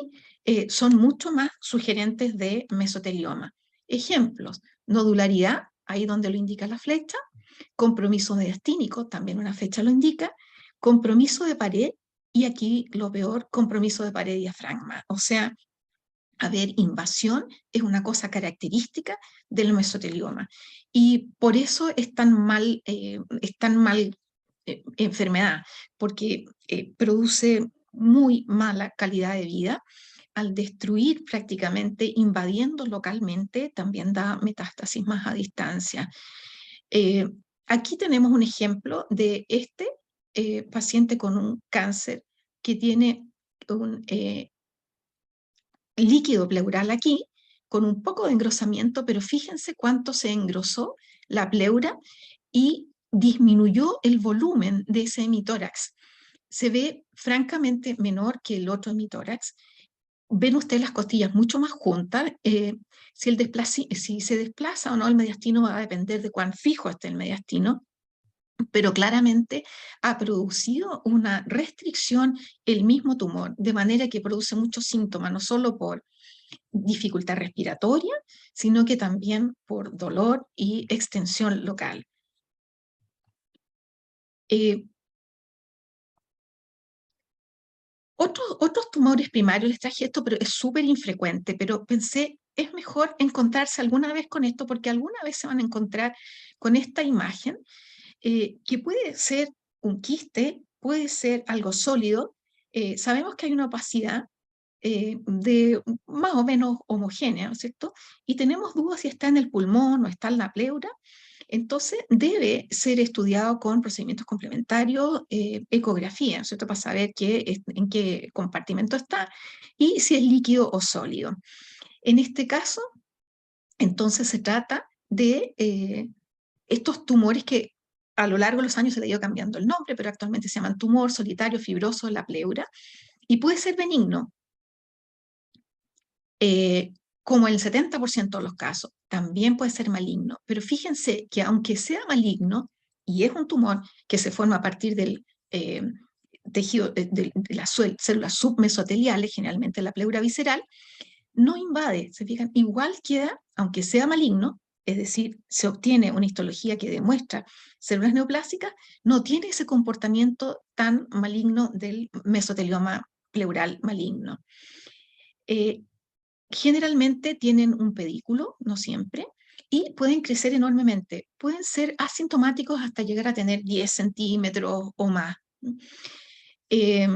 son mucho más sugerentes de mesotelioma. Ejemplos, nodularidad, ahí donde lo indica la flecha, compromiso mediastínico, también una flecha lo indica, compromiso de pared, y aquí lo peor, compromiso de pared diafragma. O sea, haber invasión es una cosa característica del mesotelioma. Y por eso es tan mal enfermedad, porque produce muy mala calidad de vida. Al destruir prácticamente, invadiendo localmente, también da metástasis más a distancia. Aquí tenemos un ejemplo de este paciente con un cáncer que tiene un líquido pleural aquí, con un poco de engrosamiento, pero fíjense cuánto se engrosó la pleura y disminuyó el volumen de ese hemitórax. Se ve francamente menor que el otro hemitórax. Ven ustedes las costillas mucho más juntas. Si se desplaza o no el mediastino va a depender de cuán fijo esté el mediastino, pero claramente ha producido una restricción el mismo tumor, de manera que produce muchos síntomas, no solo por dificultad respiratoria, sino que también por dolor y extensión local. Otros tumores primarios, les traje esto, pero es súper infrecuente, pero pensé, es mejor encontrarse alguna vez con esto, porque alguna vez se van a encontrar con esta imagen, que puede ser un quiste, puede ser algo sólido. Sabemos que hay una opacidad de más o menos homogénea, ¿no es cierto? Y tenemos dudas si está en el pulmón o está en la pleura. Entonces, debe ser estudiado con procedimientos complementarios, ecografía, ¿no es cierto?, para saber en qué compartimento está y si es líquido o sólido. En este caso, entonces se trata de estos tumores que a lo largo de los años se le ha ido cambiando el nombre, pero actualmente se llaman tumor solitario fibroso de la pleura, y puede ser benigno, como el 70% de los casos. También puede ser maligno, pero fíjense que aunque sea maligno, y es un tumor que se forma a partir del tejido, de las células submesoteliales, generalmente la pleura visceral, no invade, se fijan, igual queda, aunque sea maligno, es decir, se obtiene una histología que demuestra células neoplásicas, no tiene ese comportamiento tan maligno del mesotelioma pleural maligno. Generalmente tienen un pedículo, no siempre, y pueden crecer enormemente. Pueden ser asintomáticos hasta llegar a tener 10 centímetros o más. Eh,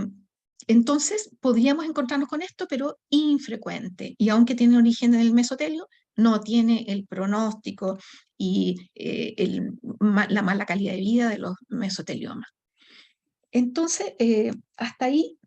entonces, podríamos encontrarnos con esto, pero infrecuente. Y aunque tiene origen en el mesotelio, no tiene el pronóstico y la mala calidad de vida de los mesoteliomas. Entonces, hasta ahí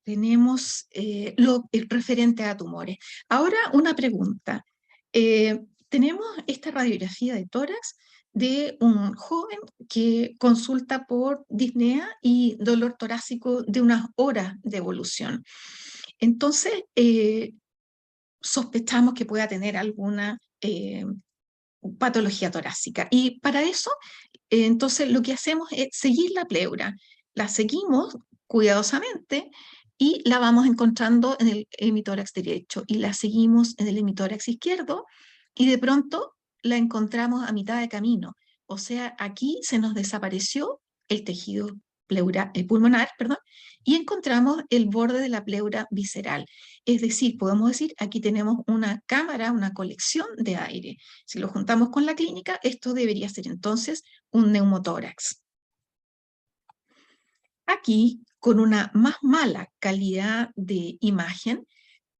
tenemos el referente a tumores. Ahora una pregunta. Tenemos esta radiografía de tórax de un joven que consulta por disnea y dolor torácico de unas horas de evolución. Entonces, sospechamos que pueda tener alguna patología torácica. Y para eso, entonces lo que hacemos es seguir la pleura. La seguimos cuidadosamente y la vamos encontrando en el hemitórax derecho y la seguimos en el hemitórax izquierdo y de pronto la encontramos a mitad de camino. O sea, aquí se nos desapareció el tejido pulmonar, perdón, y encontramos el borde de la pleura visceral. Es decir, podemos decir, aquí tenemos una cámara, una colección de aire. Si lo juntamos con la clínica, esto debería ser entonces un neumotórax. Aquí, con una más mala calidad de imagen,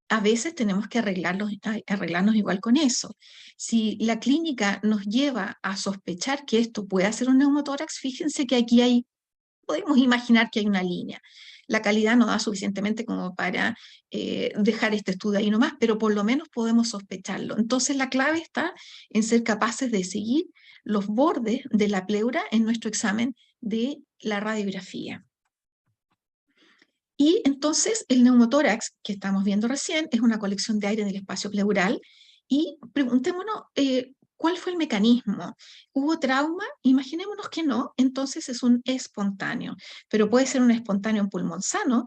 a veces tenemos que arreglarnos igual con eso. Si la clínica nos lleva a sospechar que esto puede ser un neumotórax, fíjense que aquí podemos imaginar que hay una línea. La calidad no da suficientemente como para dejar este estudio ahí nomás, pero por lo menos podemos sospecharlo. Entonces la clave está en ser capaces de seguir los bordes de la pleura en nuestro examen de la radiografía. Y entonces el neumotórax que estamos viendo recién es una colección de aire en el espacio pleural y preguntémonos ¿cuál fue el mecanismo? ¿Hubo trauma? Imaginémonos que no, entonces es un espontáneo, pero puede ser un espontáneo en pulmón sano,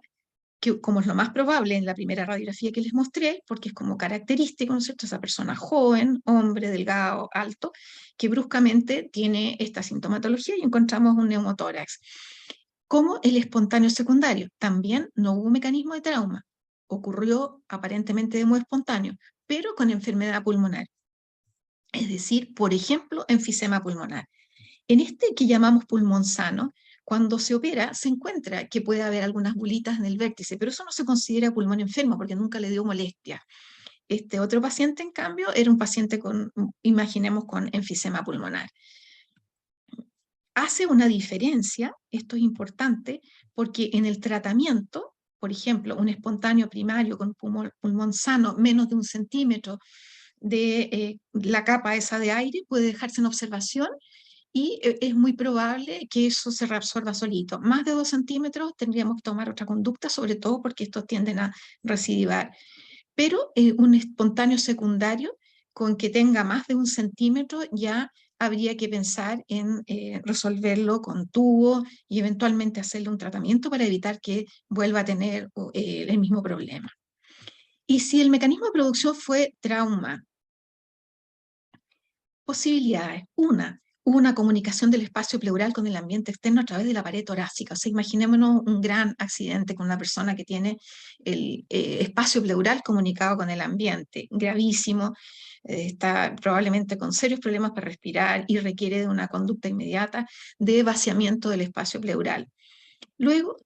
que como es lo más probable en la primera radiografía que les mostré, porque es como característico, ¿no es cierto?, esa persona joven, hombre, delgado, alto, que bruscamente tiene esta sintomatología y encontramos un neumotórax. como el espontáneo secundario. También no hubo mecanismo de trauma. Ocurrió aparentemente de modo espontáneo, pero con enfermedad pulmonar. Es decir, por ejemplo, enfisema pulmonar. En este que llamamos pulmón sano, cuando se opera, se encuentra que puede haber algunas bolitas en el vértice, pero eso no se considera pulmón enfermo porque nunca le dio molestia. Este otro paciente, en cambio, era un paciente con, imaginemos, con enfisema pulmonar. Hace una diferencia, esto es importante, porque en el tratamiento, por ejemplo, un espontáneo primario con pulmón sano, menos de 1 centímetro de la capa esa de aire, puede dejarse en observación y es muy probable que eso se reabsorba solito. Más de 2 centímetros tendríamos que tomar otra conducta, sobre todo porque estos tienden a recidivar. Pero un espontáneo secundario con que tenga más de 1 centímetro ya habría que pensar en resolverlo con tubo y eventualmente hacerle un tratamiento para evitar que vuelva a tener el mismo problema. Y si el mecanismo de producción fue trauma, posibilidades. Una comunicación del espacio pleural con el ambiente externo a través de la pared torácica. O sea, imaginémonos un gran accidente con una persona que tiene el espacio pleural comunicado con el ambiente, gravísimo, está probablemente con serios problemas para respirar y requiere de una conducta inmediata de vaciamiento del espacio pleural. Luego,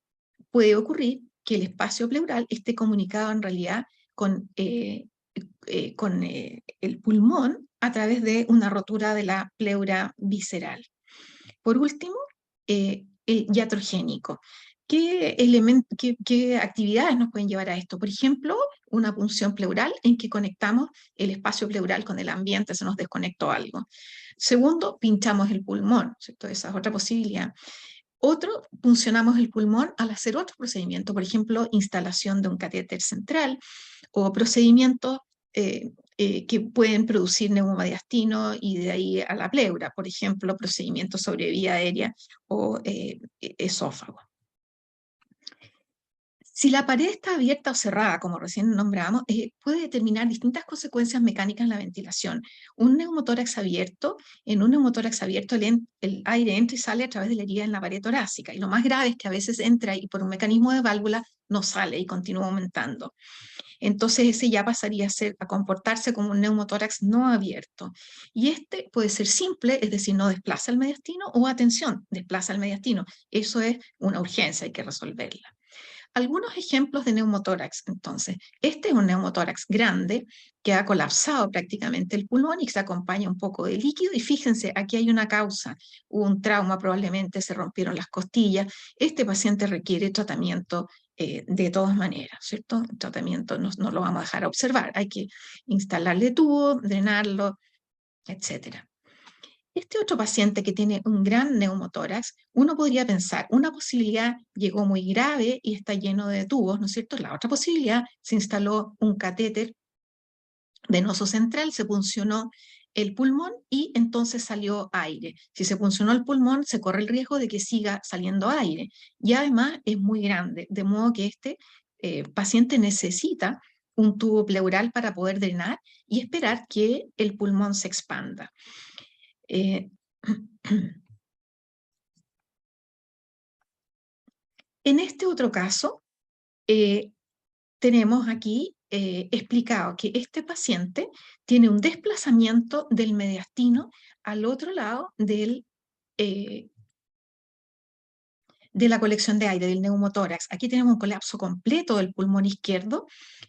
puede ocurrir que el espacio pleural esté comunicado en realidad con el pulmón a través de una rotura de la pleura visceral. Por último, el iatrogénico. ¿Qué actividades nos pueden llevar a esto? Por ejemplo, una punción pleural en que conectamos el espacio pleural con el ambiente, se nos desconectó algo. Segundo, pinchamos el pulmón, ¿cierto? Esa es otra posibilidad. Otro, puncionamos el pulmón al hacer otro procedimiento, por ejemplo, instalación de un catéter central o procedimientos que pueden producir neumomediastino y de ahí a la pleura, por ejemplo, procedimientos sobre vía aérea o esófago. Si la pared está abierta o cerrada, como recién nombramos, puede determinar distintas consecuencias mecánicas en la ventilación. En un neumotórax abierto, el aire entra y sale a través de la herida en la pared torácica. Y lo más grave es que a veces entra y por un mecanismo de válvula no sale y continúa aumentando. Entonces ese ya pasaría a comportarse como un neumotórax no abierto. Y este puede ser simple, es decir, no desplaza el mediastino, o atención, desplaza el mediastino. Eso es una urgencia, hay que resolverla. Algunos ejemplos de neumotórax, entonces. Este es un neumotórax grande que ha colapsado prácticamente el pulmón y que se acompaña un poco de líquido. Y fíjense, aquí hay una causa, hubo un trauma, probablemente se rompieron las costillas. Este paciente requiere tratamiento de todas maneras, ¿cierto? El tratamiento no lo vamos a dejar observar, hay que instalarle tubo, drenarlo, etcétera. Este otro paciente que tiene un gran neumotórax, uno podría pensar, una posibilidad llegó muy grave y está lleno de tubos, ¿no es cierto? La otra posibilidad, se instaló un catéter venoso central, se puncionó el pulmón y entonces salió aire. Si se puncionó el pulmón, se corre el riesgo de que siga saliendo aire. Y además es muy grande, de modo que este paciente necesita un tubo pleural para poder drenar y esperar que el pulmón se expanda. En este otro caso, tenemos aquí explicado que este paciente tiene un desplazamiento del mediastino al otro lado de la colección de aire, del neumotórax. Aquí tenemos un colapso completo del pulmón izquierdo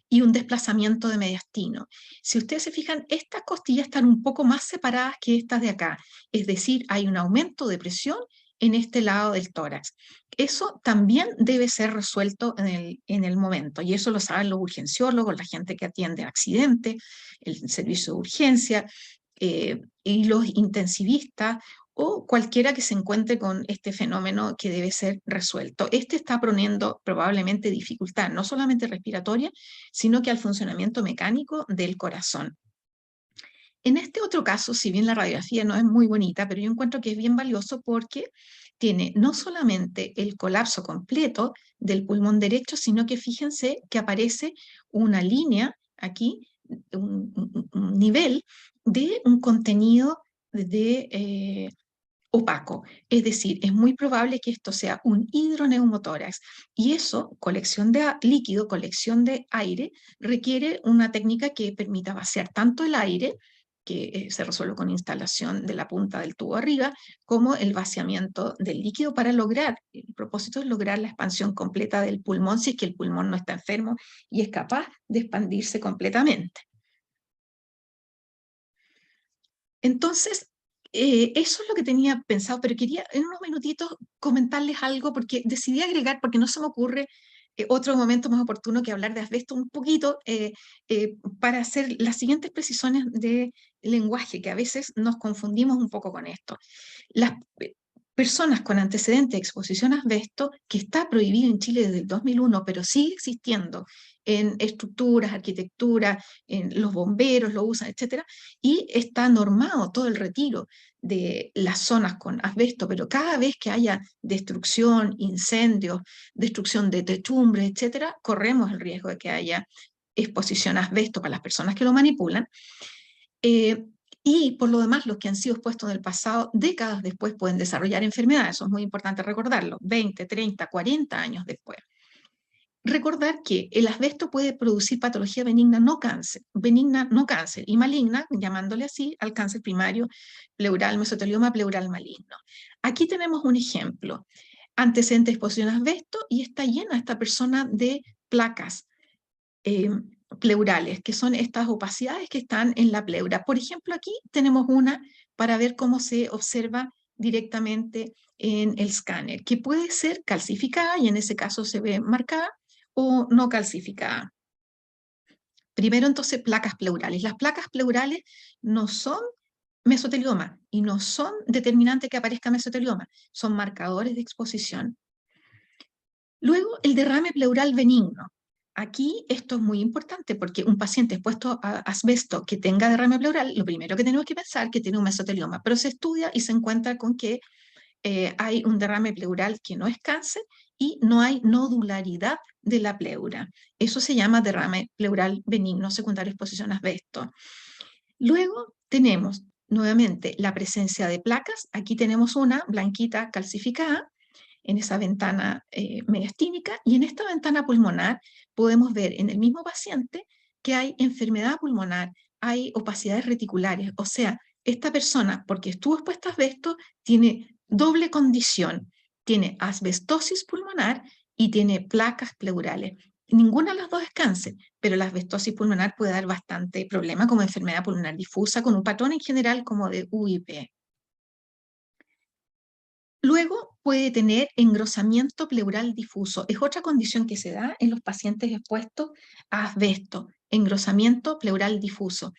y un desplazamiento de mediastino. Si ustedes se fijan, estas costillas están un poco más separadas que estas de acá, es decir, hay un aumento de presión en este lado del tórax. Eso también debe ser resuelto en el momento, y eso lo saben los urgenciólogos, la gente que atiende accidentes, el servicio de urgencia, y los intensivistas, o cualquiera que se encuentre con este fenómeno que debe ser resuelto. Este está poniendo probablemente dificultad, no solamente respiratoria, sino que al funcionamiento mecánico del corazón. En este otro caso, si bien la radiografía no es muy bonita, pero yo encuentro que es bien valioso porque tiene no solamente el colapso completo del pulmón derecho, sino que fíjense que aparece una línea aquí, un nivel de un contenido de opaco. Es decir, es muy probable que esto sea un hidroneumotórax. Y eso, colección de líquido, colección de aire, requiere una técnica que permita vaciar tanto el aire, que se resuelve con instalación de la punta del tubo arriba, como el vaciamiento del líquido para lograr, el propósito es lograr la expansión completa del pulmón, si es que el pulmón no está enfermo y es capaz de expandirse completamente. Entonces, eso es lo que tenía pensado, pero quería en unos minutitos comentarles algo porque decidí agregar, porque no se me ocurre otro momento más oportuno que hablar de asbesto un poquito para hacer las siguientes precisiones de lenguaje, que a veces nos confundimos un poco con esto. Las personas con antecedentes de exposición a asbesto, que está prohibido en Chile desde el 2001, pero sigue existiendo en estructuras, arquitectura, en los bomberos lo usan, etcétera, y está normado todo el retiro de las zonas con asbesto, pero cada vez que haya destrucción, incendios, destrucción de techumbres, etcétera, corremos el riesgo de que haya exposición a asbesto para las personas que lo manipulan. Y por lo demás, los que han sido expuestos en el pasado, décadas después pueden desarrollar enfermedades, eso es muy importante recordarlo, 20, 30, 40 años después. Recordar que el asbesto puede producir patología benigna no cáncer, y maligna, llamándole así, al cáncer primario, pleural, mesotelioma pleural maligno. Aquí tenemos un ejemplo, antecedente de exposición a asbesto, y está llena esta persona de placas pleurales, que son estas opacidades que están en la pleura. Por ejemplo, aquí tenemos una para ver cómo se observa directamente en el escáner, que puede ser calcificada, y en ese caso se ve marcada, o no calcificada. Primero, entonces, placas pleurales. Las placas pleurales no son mesotelioma y no son determinante que aparezca mesotelioma, son marcadores de exposición. Luego, el derrame pleural benigno. Aquí esto es muy importante porque un paciente expuesto a asbesto que tenga derrame pleural, lo primero que tenemos que pensar es que tiene un mesotelioma, pero se estudia y se encuentra con que hay un derrame pleural que no es cáncer y no hay nodularidad de la pleura. Eso se llama derrame pleural benigno secundario a exposición a asbesto. Luego tenemos nuevamente la presencia de placas. Aquí tenemos una blanquita calcificada en esa ventana mediastínica, y en esta ventana pulmonar podemos ver en el mismo paciente que hay enfermedad pulmonar, hay opacidades reticulares, o sea, esta persona, porque estuvo expuesta a asbesto, tiene doble condición, tiene asbestosis pulmonar y tiene placas pleurales. Ninguna de las dos es cáncer, pero la asbestosis pulmonar puede dar bastante problema como enfermedad pulmonar difusa, con un patrón en general como de UIP. Luego puede tener engrosamiento pleural difuso. Es otra condición que se da en los pacientes expuestos a asbesto, engrosamiento pleural difuso,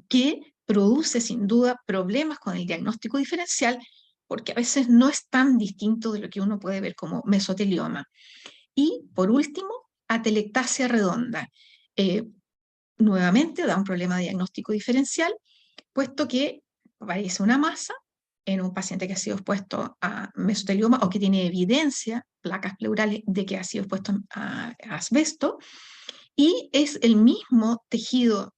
que produce sin duda problemas con el diagnóstico diferencial, porque a veces no es tan distinto de lo que uno puede ver como mesotelioma. Y por último, atelectasia redonda. Nuevamente da un problema de diagnóstico diferencial, puesto que parece una masa en un paciente que ha sido expuesto a mesotelioma o que tiene evidencia, placas pleurales, de que ha sido expuesto a asbesto, y es el mismo tejido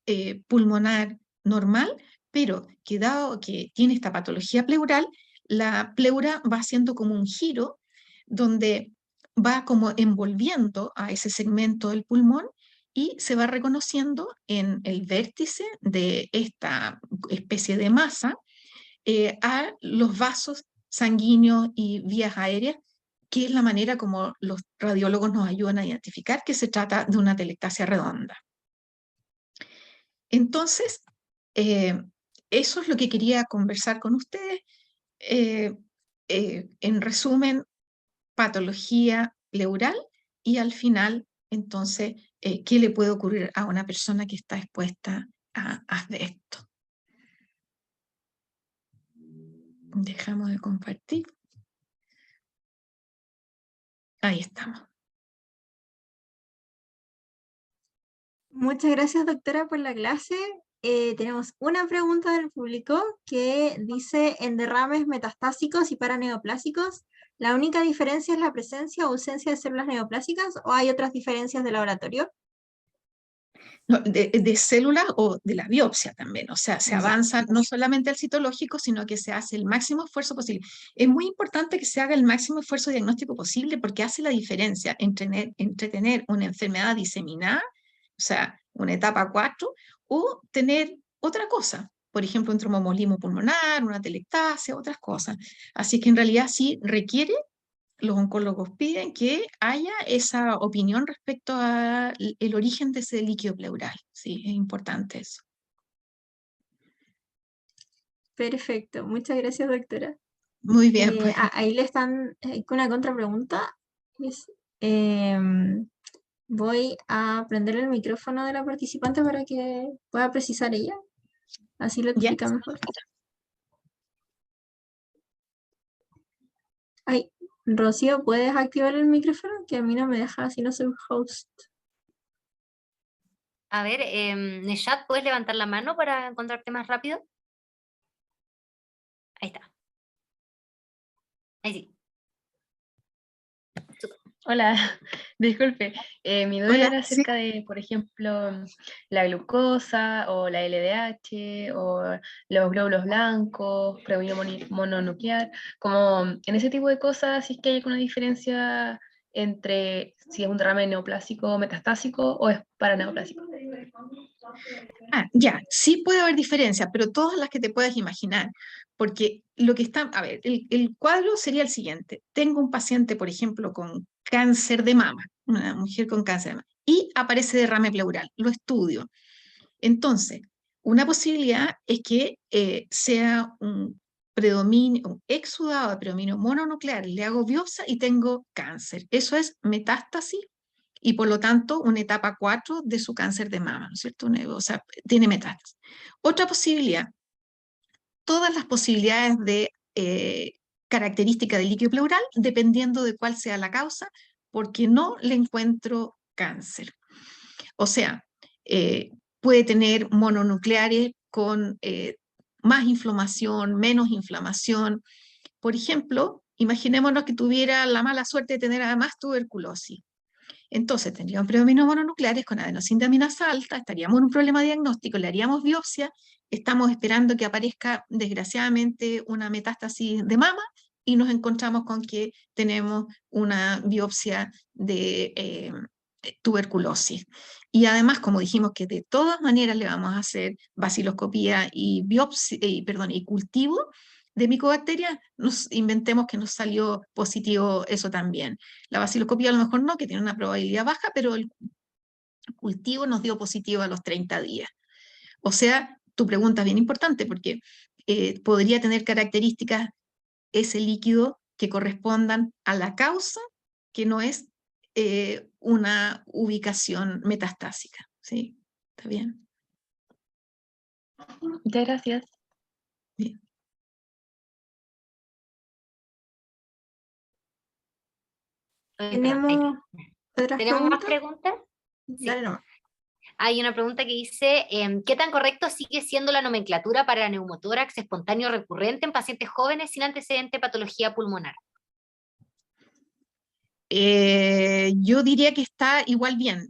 pulmonar normal, pero que dado que tiene esta patología pleural, la pleura va haciendo como un giro donde va como envolviendo a ese segmento del pulmón y se va reconociendo en el vértice de esta especie de masa a los vasos sanguíneos y vías aéreas, que es la manera como los radiólogos nos ayudan a identificar que se trata de una atelectasia redonda. Entonces, eso es lo que quería conversar con ustedes. En resumen, patología pleural, y al final, entonces, ¿qué le puede ocurrir a una persona que está expuesta a asbesto? Dejamos de compartir. Ahí estamos. Muchas gracias, doctora, por la clase. Tenemos una pregunta del público que dice: en derrames metastásicos y paraneoplásicos, ¿la única diferencia es la presencia o ausencia de células neoplásicas o hay otras diferencias de laboratorio? No, de células o de la biopsia también, o sea, se Ya. avanza no solamente al citológico, sino que se hace el máximo esfuerzo posible. Es muy importante que se haga el máximo esfuerzo diagnóstico posible porque hace la diferencia entre tener una enfermedad diseminada, o sea, una etapa 4, o tener otra cosa, por ejemplo, un tromboembolismo pulmonar, una telectasia, otras cosas. Así que en realidad sí requiere, los oncólogos piden que haya esa opinión respecto al origen de ese líquido pleural. Sí, es importante eso. Perfecto, muchas gracias, doctora. Muy bien, pues. Ahí le están con una contrapregunta. Em, voy a prender el micrófono de la participante para que pueda precisar ella. Así lo ¿Ya? explica mejor. Ay, Rocío, ¿puedes activar el micrófono? Que a mí no me deja, si no soy host. A ver, Neshat, ¿puedes levantar la mano para encontrarte más rápido? Ahí está. Ahí sí. Hola, disculpe. Mi duda Hola, era sí. acerca de, por ejemplo, la glucosa o la LDH o los glóbulos blancos, predominio mononuclear, como en ese tipo de cosas, si es que hay alguna diferencia entre si es un derrame neoplásico metastásico o es paraneoplásico. Ya, sí puede haber diferencias, pero todas las que te puedas imaginar, porque lo que está, a ver, el cuadro sería el siguiente. Tengo un paciente, por ejemplo, con cáncer de mama, una mujer con cáncer de mama, y aparece derrame pleural, lo estudio. Entonces, una posibilidad es que sea un predominio, un exudado de predominio mononuclear, le hago biopsia y tengo cáncer. Eso es metástasis y por lo tanto una etapa 4 de su cáncer de mama, ¿no es cierto? O sea, tiene metástasis. Otra posibilidad, todas las posibilidades de característica del líquido pleural, dependiendo de cuál sea la causa, porque no le encuentro cáncer. O sea, puede tener mononucleares con más inflamación, menos inflamación. Por ejemplo, imaginémonos que tuviera la mala suerte de tener además tuberculosis. Entonces tendríamos predominio mononucleares con adenosindeaminasa alta, estaríamos en un problema diagnóstico, le haríamos biopsia, estamos esperando que aparezca desgraciadamente una metástasis de mama y nos encontramos con que tenemos una biopsia de tuberculosis. Y además, como dijimos que de todas maneras le vamos a hacer vaciloscopía y, y cultivo de micobacterias, nos inventemos que nos salió positivo eso también. La vaciloscopía a lo mejor no, que tiene una probabilidad baja, pero el cultivo nos dio positivo a los 30 días. O sea, tu pregunta es bien importante porque podría tener características ese líquido que correspondan a la causa, que no es una ubicación metastásica. ¿Sí? ¿Está bien? Muchas gracias. Bien. ¿Tenemos otras ¿Tenemos más preguntas? preguntas? Dale nomás. Hay una pregunta que dice, ¿qué tan correcto sigue siendo la nomenclatura para neumotórax espontáneo recurrente en pacientes jóvenes sin antecedente de patología pulmonar? Yo diría que está igual bien,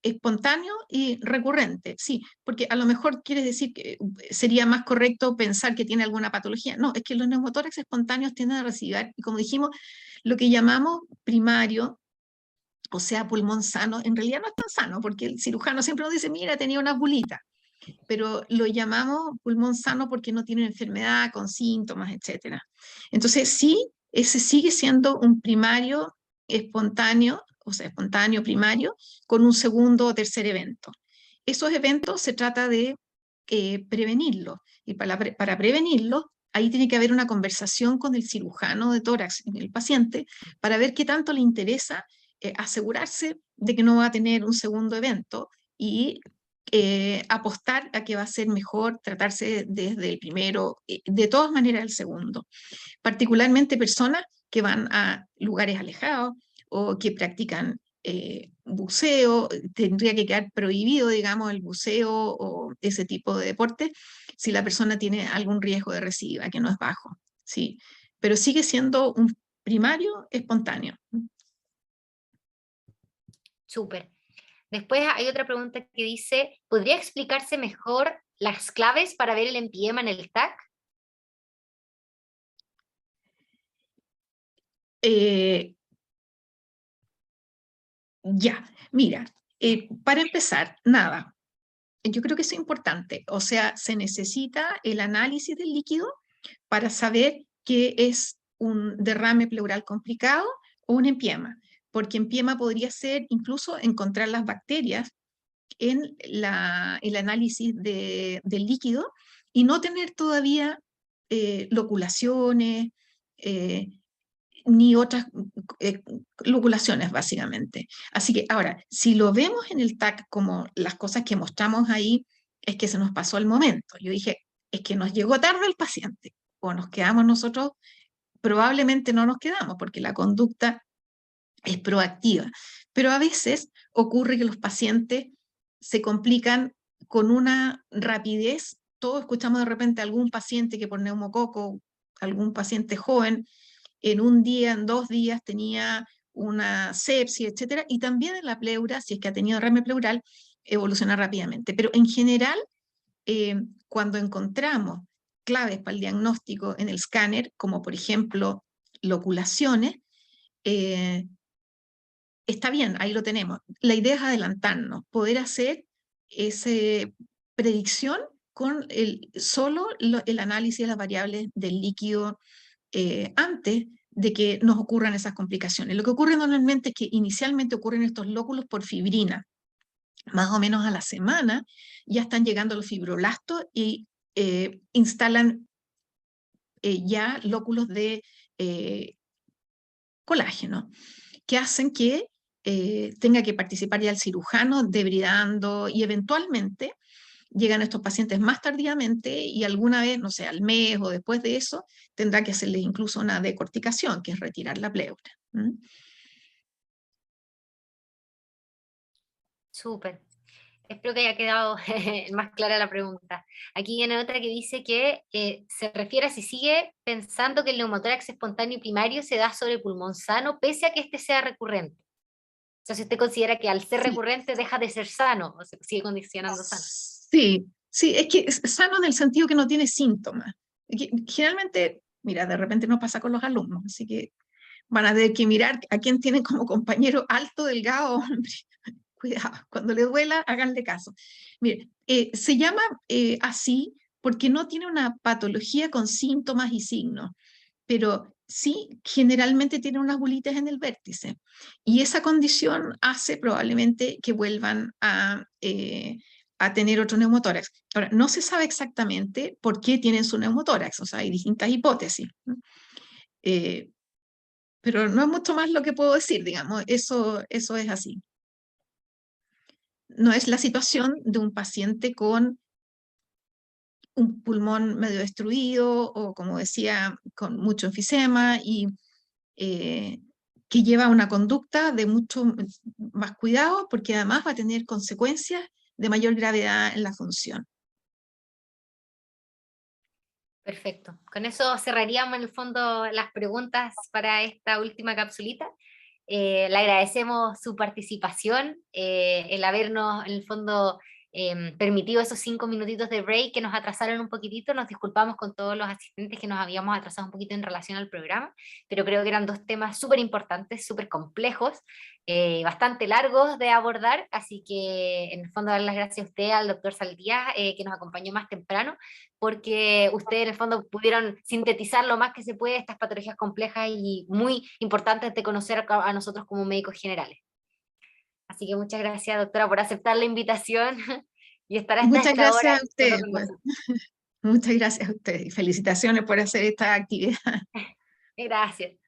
espontáneo y recurrente, sí, porque a lo mejor quieres decir que sería más correcto pensar que tiene alguna patología. No, es que los neumotórax espontáneos tienden a recibir, como dijimos, lo que llamamos primario, o sea, pulmón sano, en realidad no es tan sano, porque el cirujano siempre nos dice, mira, tenía una bulita, pero lo llamamos pulmón sano porque no tiene enfermedad, con síntomas, etc. Entonces, sí, ese sigue siendo un primario espontáneo, o sea, espontáneo primario, con un segundo o tercer evento. Esos eventos se trata de prevenirlos, y para prevenirlos, ahí tiene que haber una conversación con el cirujano de tórax, el paciente, para ver qué tanto le interesa asegurarse de que no va a tener un segundo evento y apostar a que va a ser mejor tratarse desde el primero, de todas maneras el segundo. Particularmente personas que van a lugares alejados o que practican buceo, tendría que quedar prohibido, digamos, el buceo o ese tipo de deporte si la persona tiene algún riesgo de recidiva, que no es bajo, sí, pero sigue siendo un primario espontáneo. Súper. Después hay otra pregunta que dice, ¿podría explicarse mejor las claves para ver el empiema en el TAC? Ya, mira, para empezar, nada, yo creo que eso es importante, o sea, se necesita el análisis del líquido para saber qué es un derrame pleural complicado o un empiema, porque empiema podría ser incluso encontrar las bacterias en el análisis del líquido y no tener todavía loculaciones, ni otras loculaciones, básicamente. Así que ahora, si lo vemos en el TAC como las cosas que mostramos ahí, es que se nos pasó el momento. Yo dije, es que nos llegó tarde el paciente, o nos quedamos nosotros, probablemente no nos quedamos, porque la conducta es proactiva. Pero a veces ocurre que los pacientes se complican con una rapidez. Todos escuchamos de repente a algún paciente que por neumococo, algún paciente joven, en un día, en 2 días tenía una sepsis, etcétera, y también en la pleura, si es que ha tenido derrame pleural, evoluciona rápidamente. Pero en general, cuando encontramos claves para el diagnóstico en el escáner, como por ejemplo loculaciones, está bien, ahí lo tenemos. La idea es adelantarnos, poder hacer esa predicción con solo el análisis de las variables del líquido antes de que nos ocurran esas complicaciones. Lo que ocurre normalmente es que inicialmente ocurren estos lóculos por fibrina. Más o menos a la semana ya están llegando los fibroblastos y instalan ya lóculos de colágeno, que hacen que tenga que participar ya el cirujano debridando y eventualmente llegan estos pacientes más tardíamente y alguna vez, no sé, al mes o después de eso, tendrá que hacerles incluso una decorticación, que es retirar la pleura. Súper. Espero que haya quedado más clara la pregunta. Aquí viene otra que dice que se refiere a si sigue pensando que el neumotórax espontáneo primario se da sobre el pulmón sano, pese a que este sea recurrente. O sea, si usted considera que al ser Sí. recurrente deja de ser sano, o se sigue condicionando sano. Sí, sí, es que es sano en el sentido que no tiene síntomas. Generalmente, mira, de repente nos pasa con los alumnos, así que van a tener que mirar a quién tienen como compañero alto, delgado, hombre. Cuidado, cuando le duela, háganle caso. Mire, se llama así porque no tiene una patología con síntomas y signos, pero sí generalmente tiene unas bolitas en el vértice. Y esa condición hace probablemente que vuelvan a tener otro neumotórax. Ahora, no se sabe exactamente por qué tienen su neumotórax, o sea, hay distintas hipótesis. Pero no es mucho más lo que puedo decir, digamos, eso es así. No es la situación de un paciente con un pulmón medio destruido o, como decía, con mucho enfisema y que lleva una conducta de mucho más cuidado porque además va a tener consecuencias de mayor gravedad en la función. Perfecto. Con eso cerraríamos en el fondo las preguntas para esta última capsulita. Le agradecemos su participación, el habernos en el fondo permitido esos 5 minutitos de break que nos atrasaron un poquitito. Nos disculpamos con todos los asistentes que nos habíamos atrasado un poquito en relación al programa, pero creo que eran 2 temas súper importantes, súper complejos, bastante largos de abordar, así que en el fondo dar las gracias a usted, al doctor Saldías, que nos acompañó más temprano, porque ustedes en el fondo pudieron sintetizar lo más que se puede estas patologías complejas y muy importantes de conocer a nosotros como médicos generales. Así que muchas gracias, doctora, por aceptar la invitación y estar hasta Muchas esta hora. gracias a usted. Pues. Muchas gracias a usted y felicitaciones por hacer esta actividad. Gracias.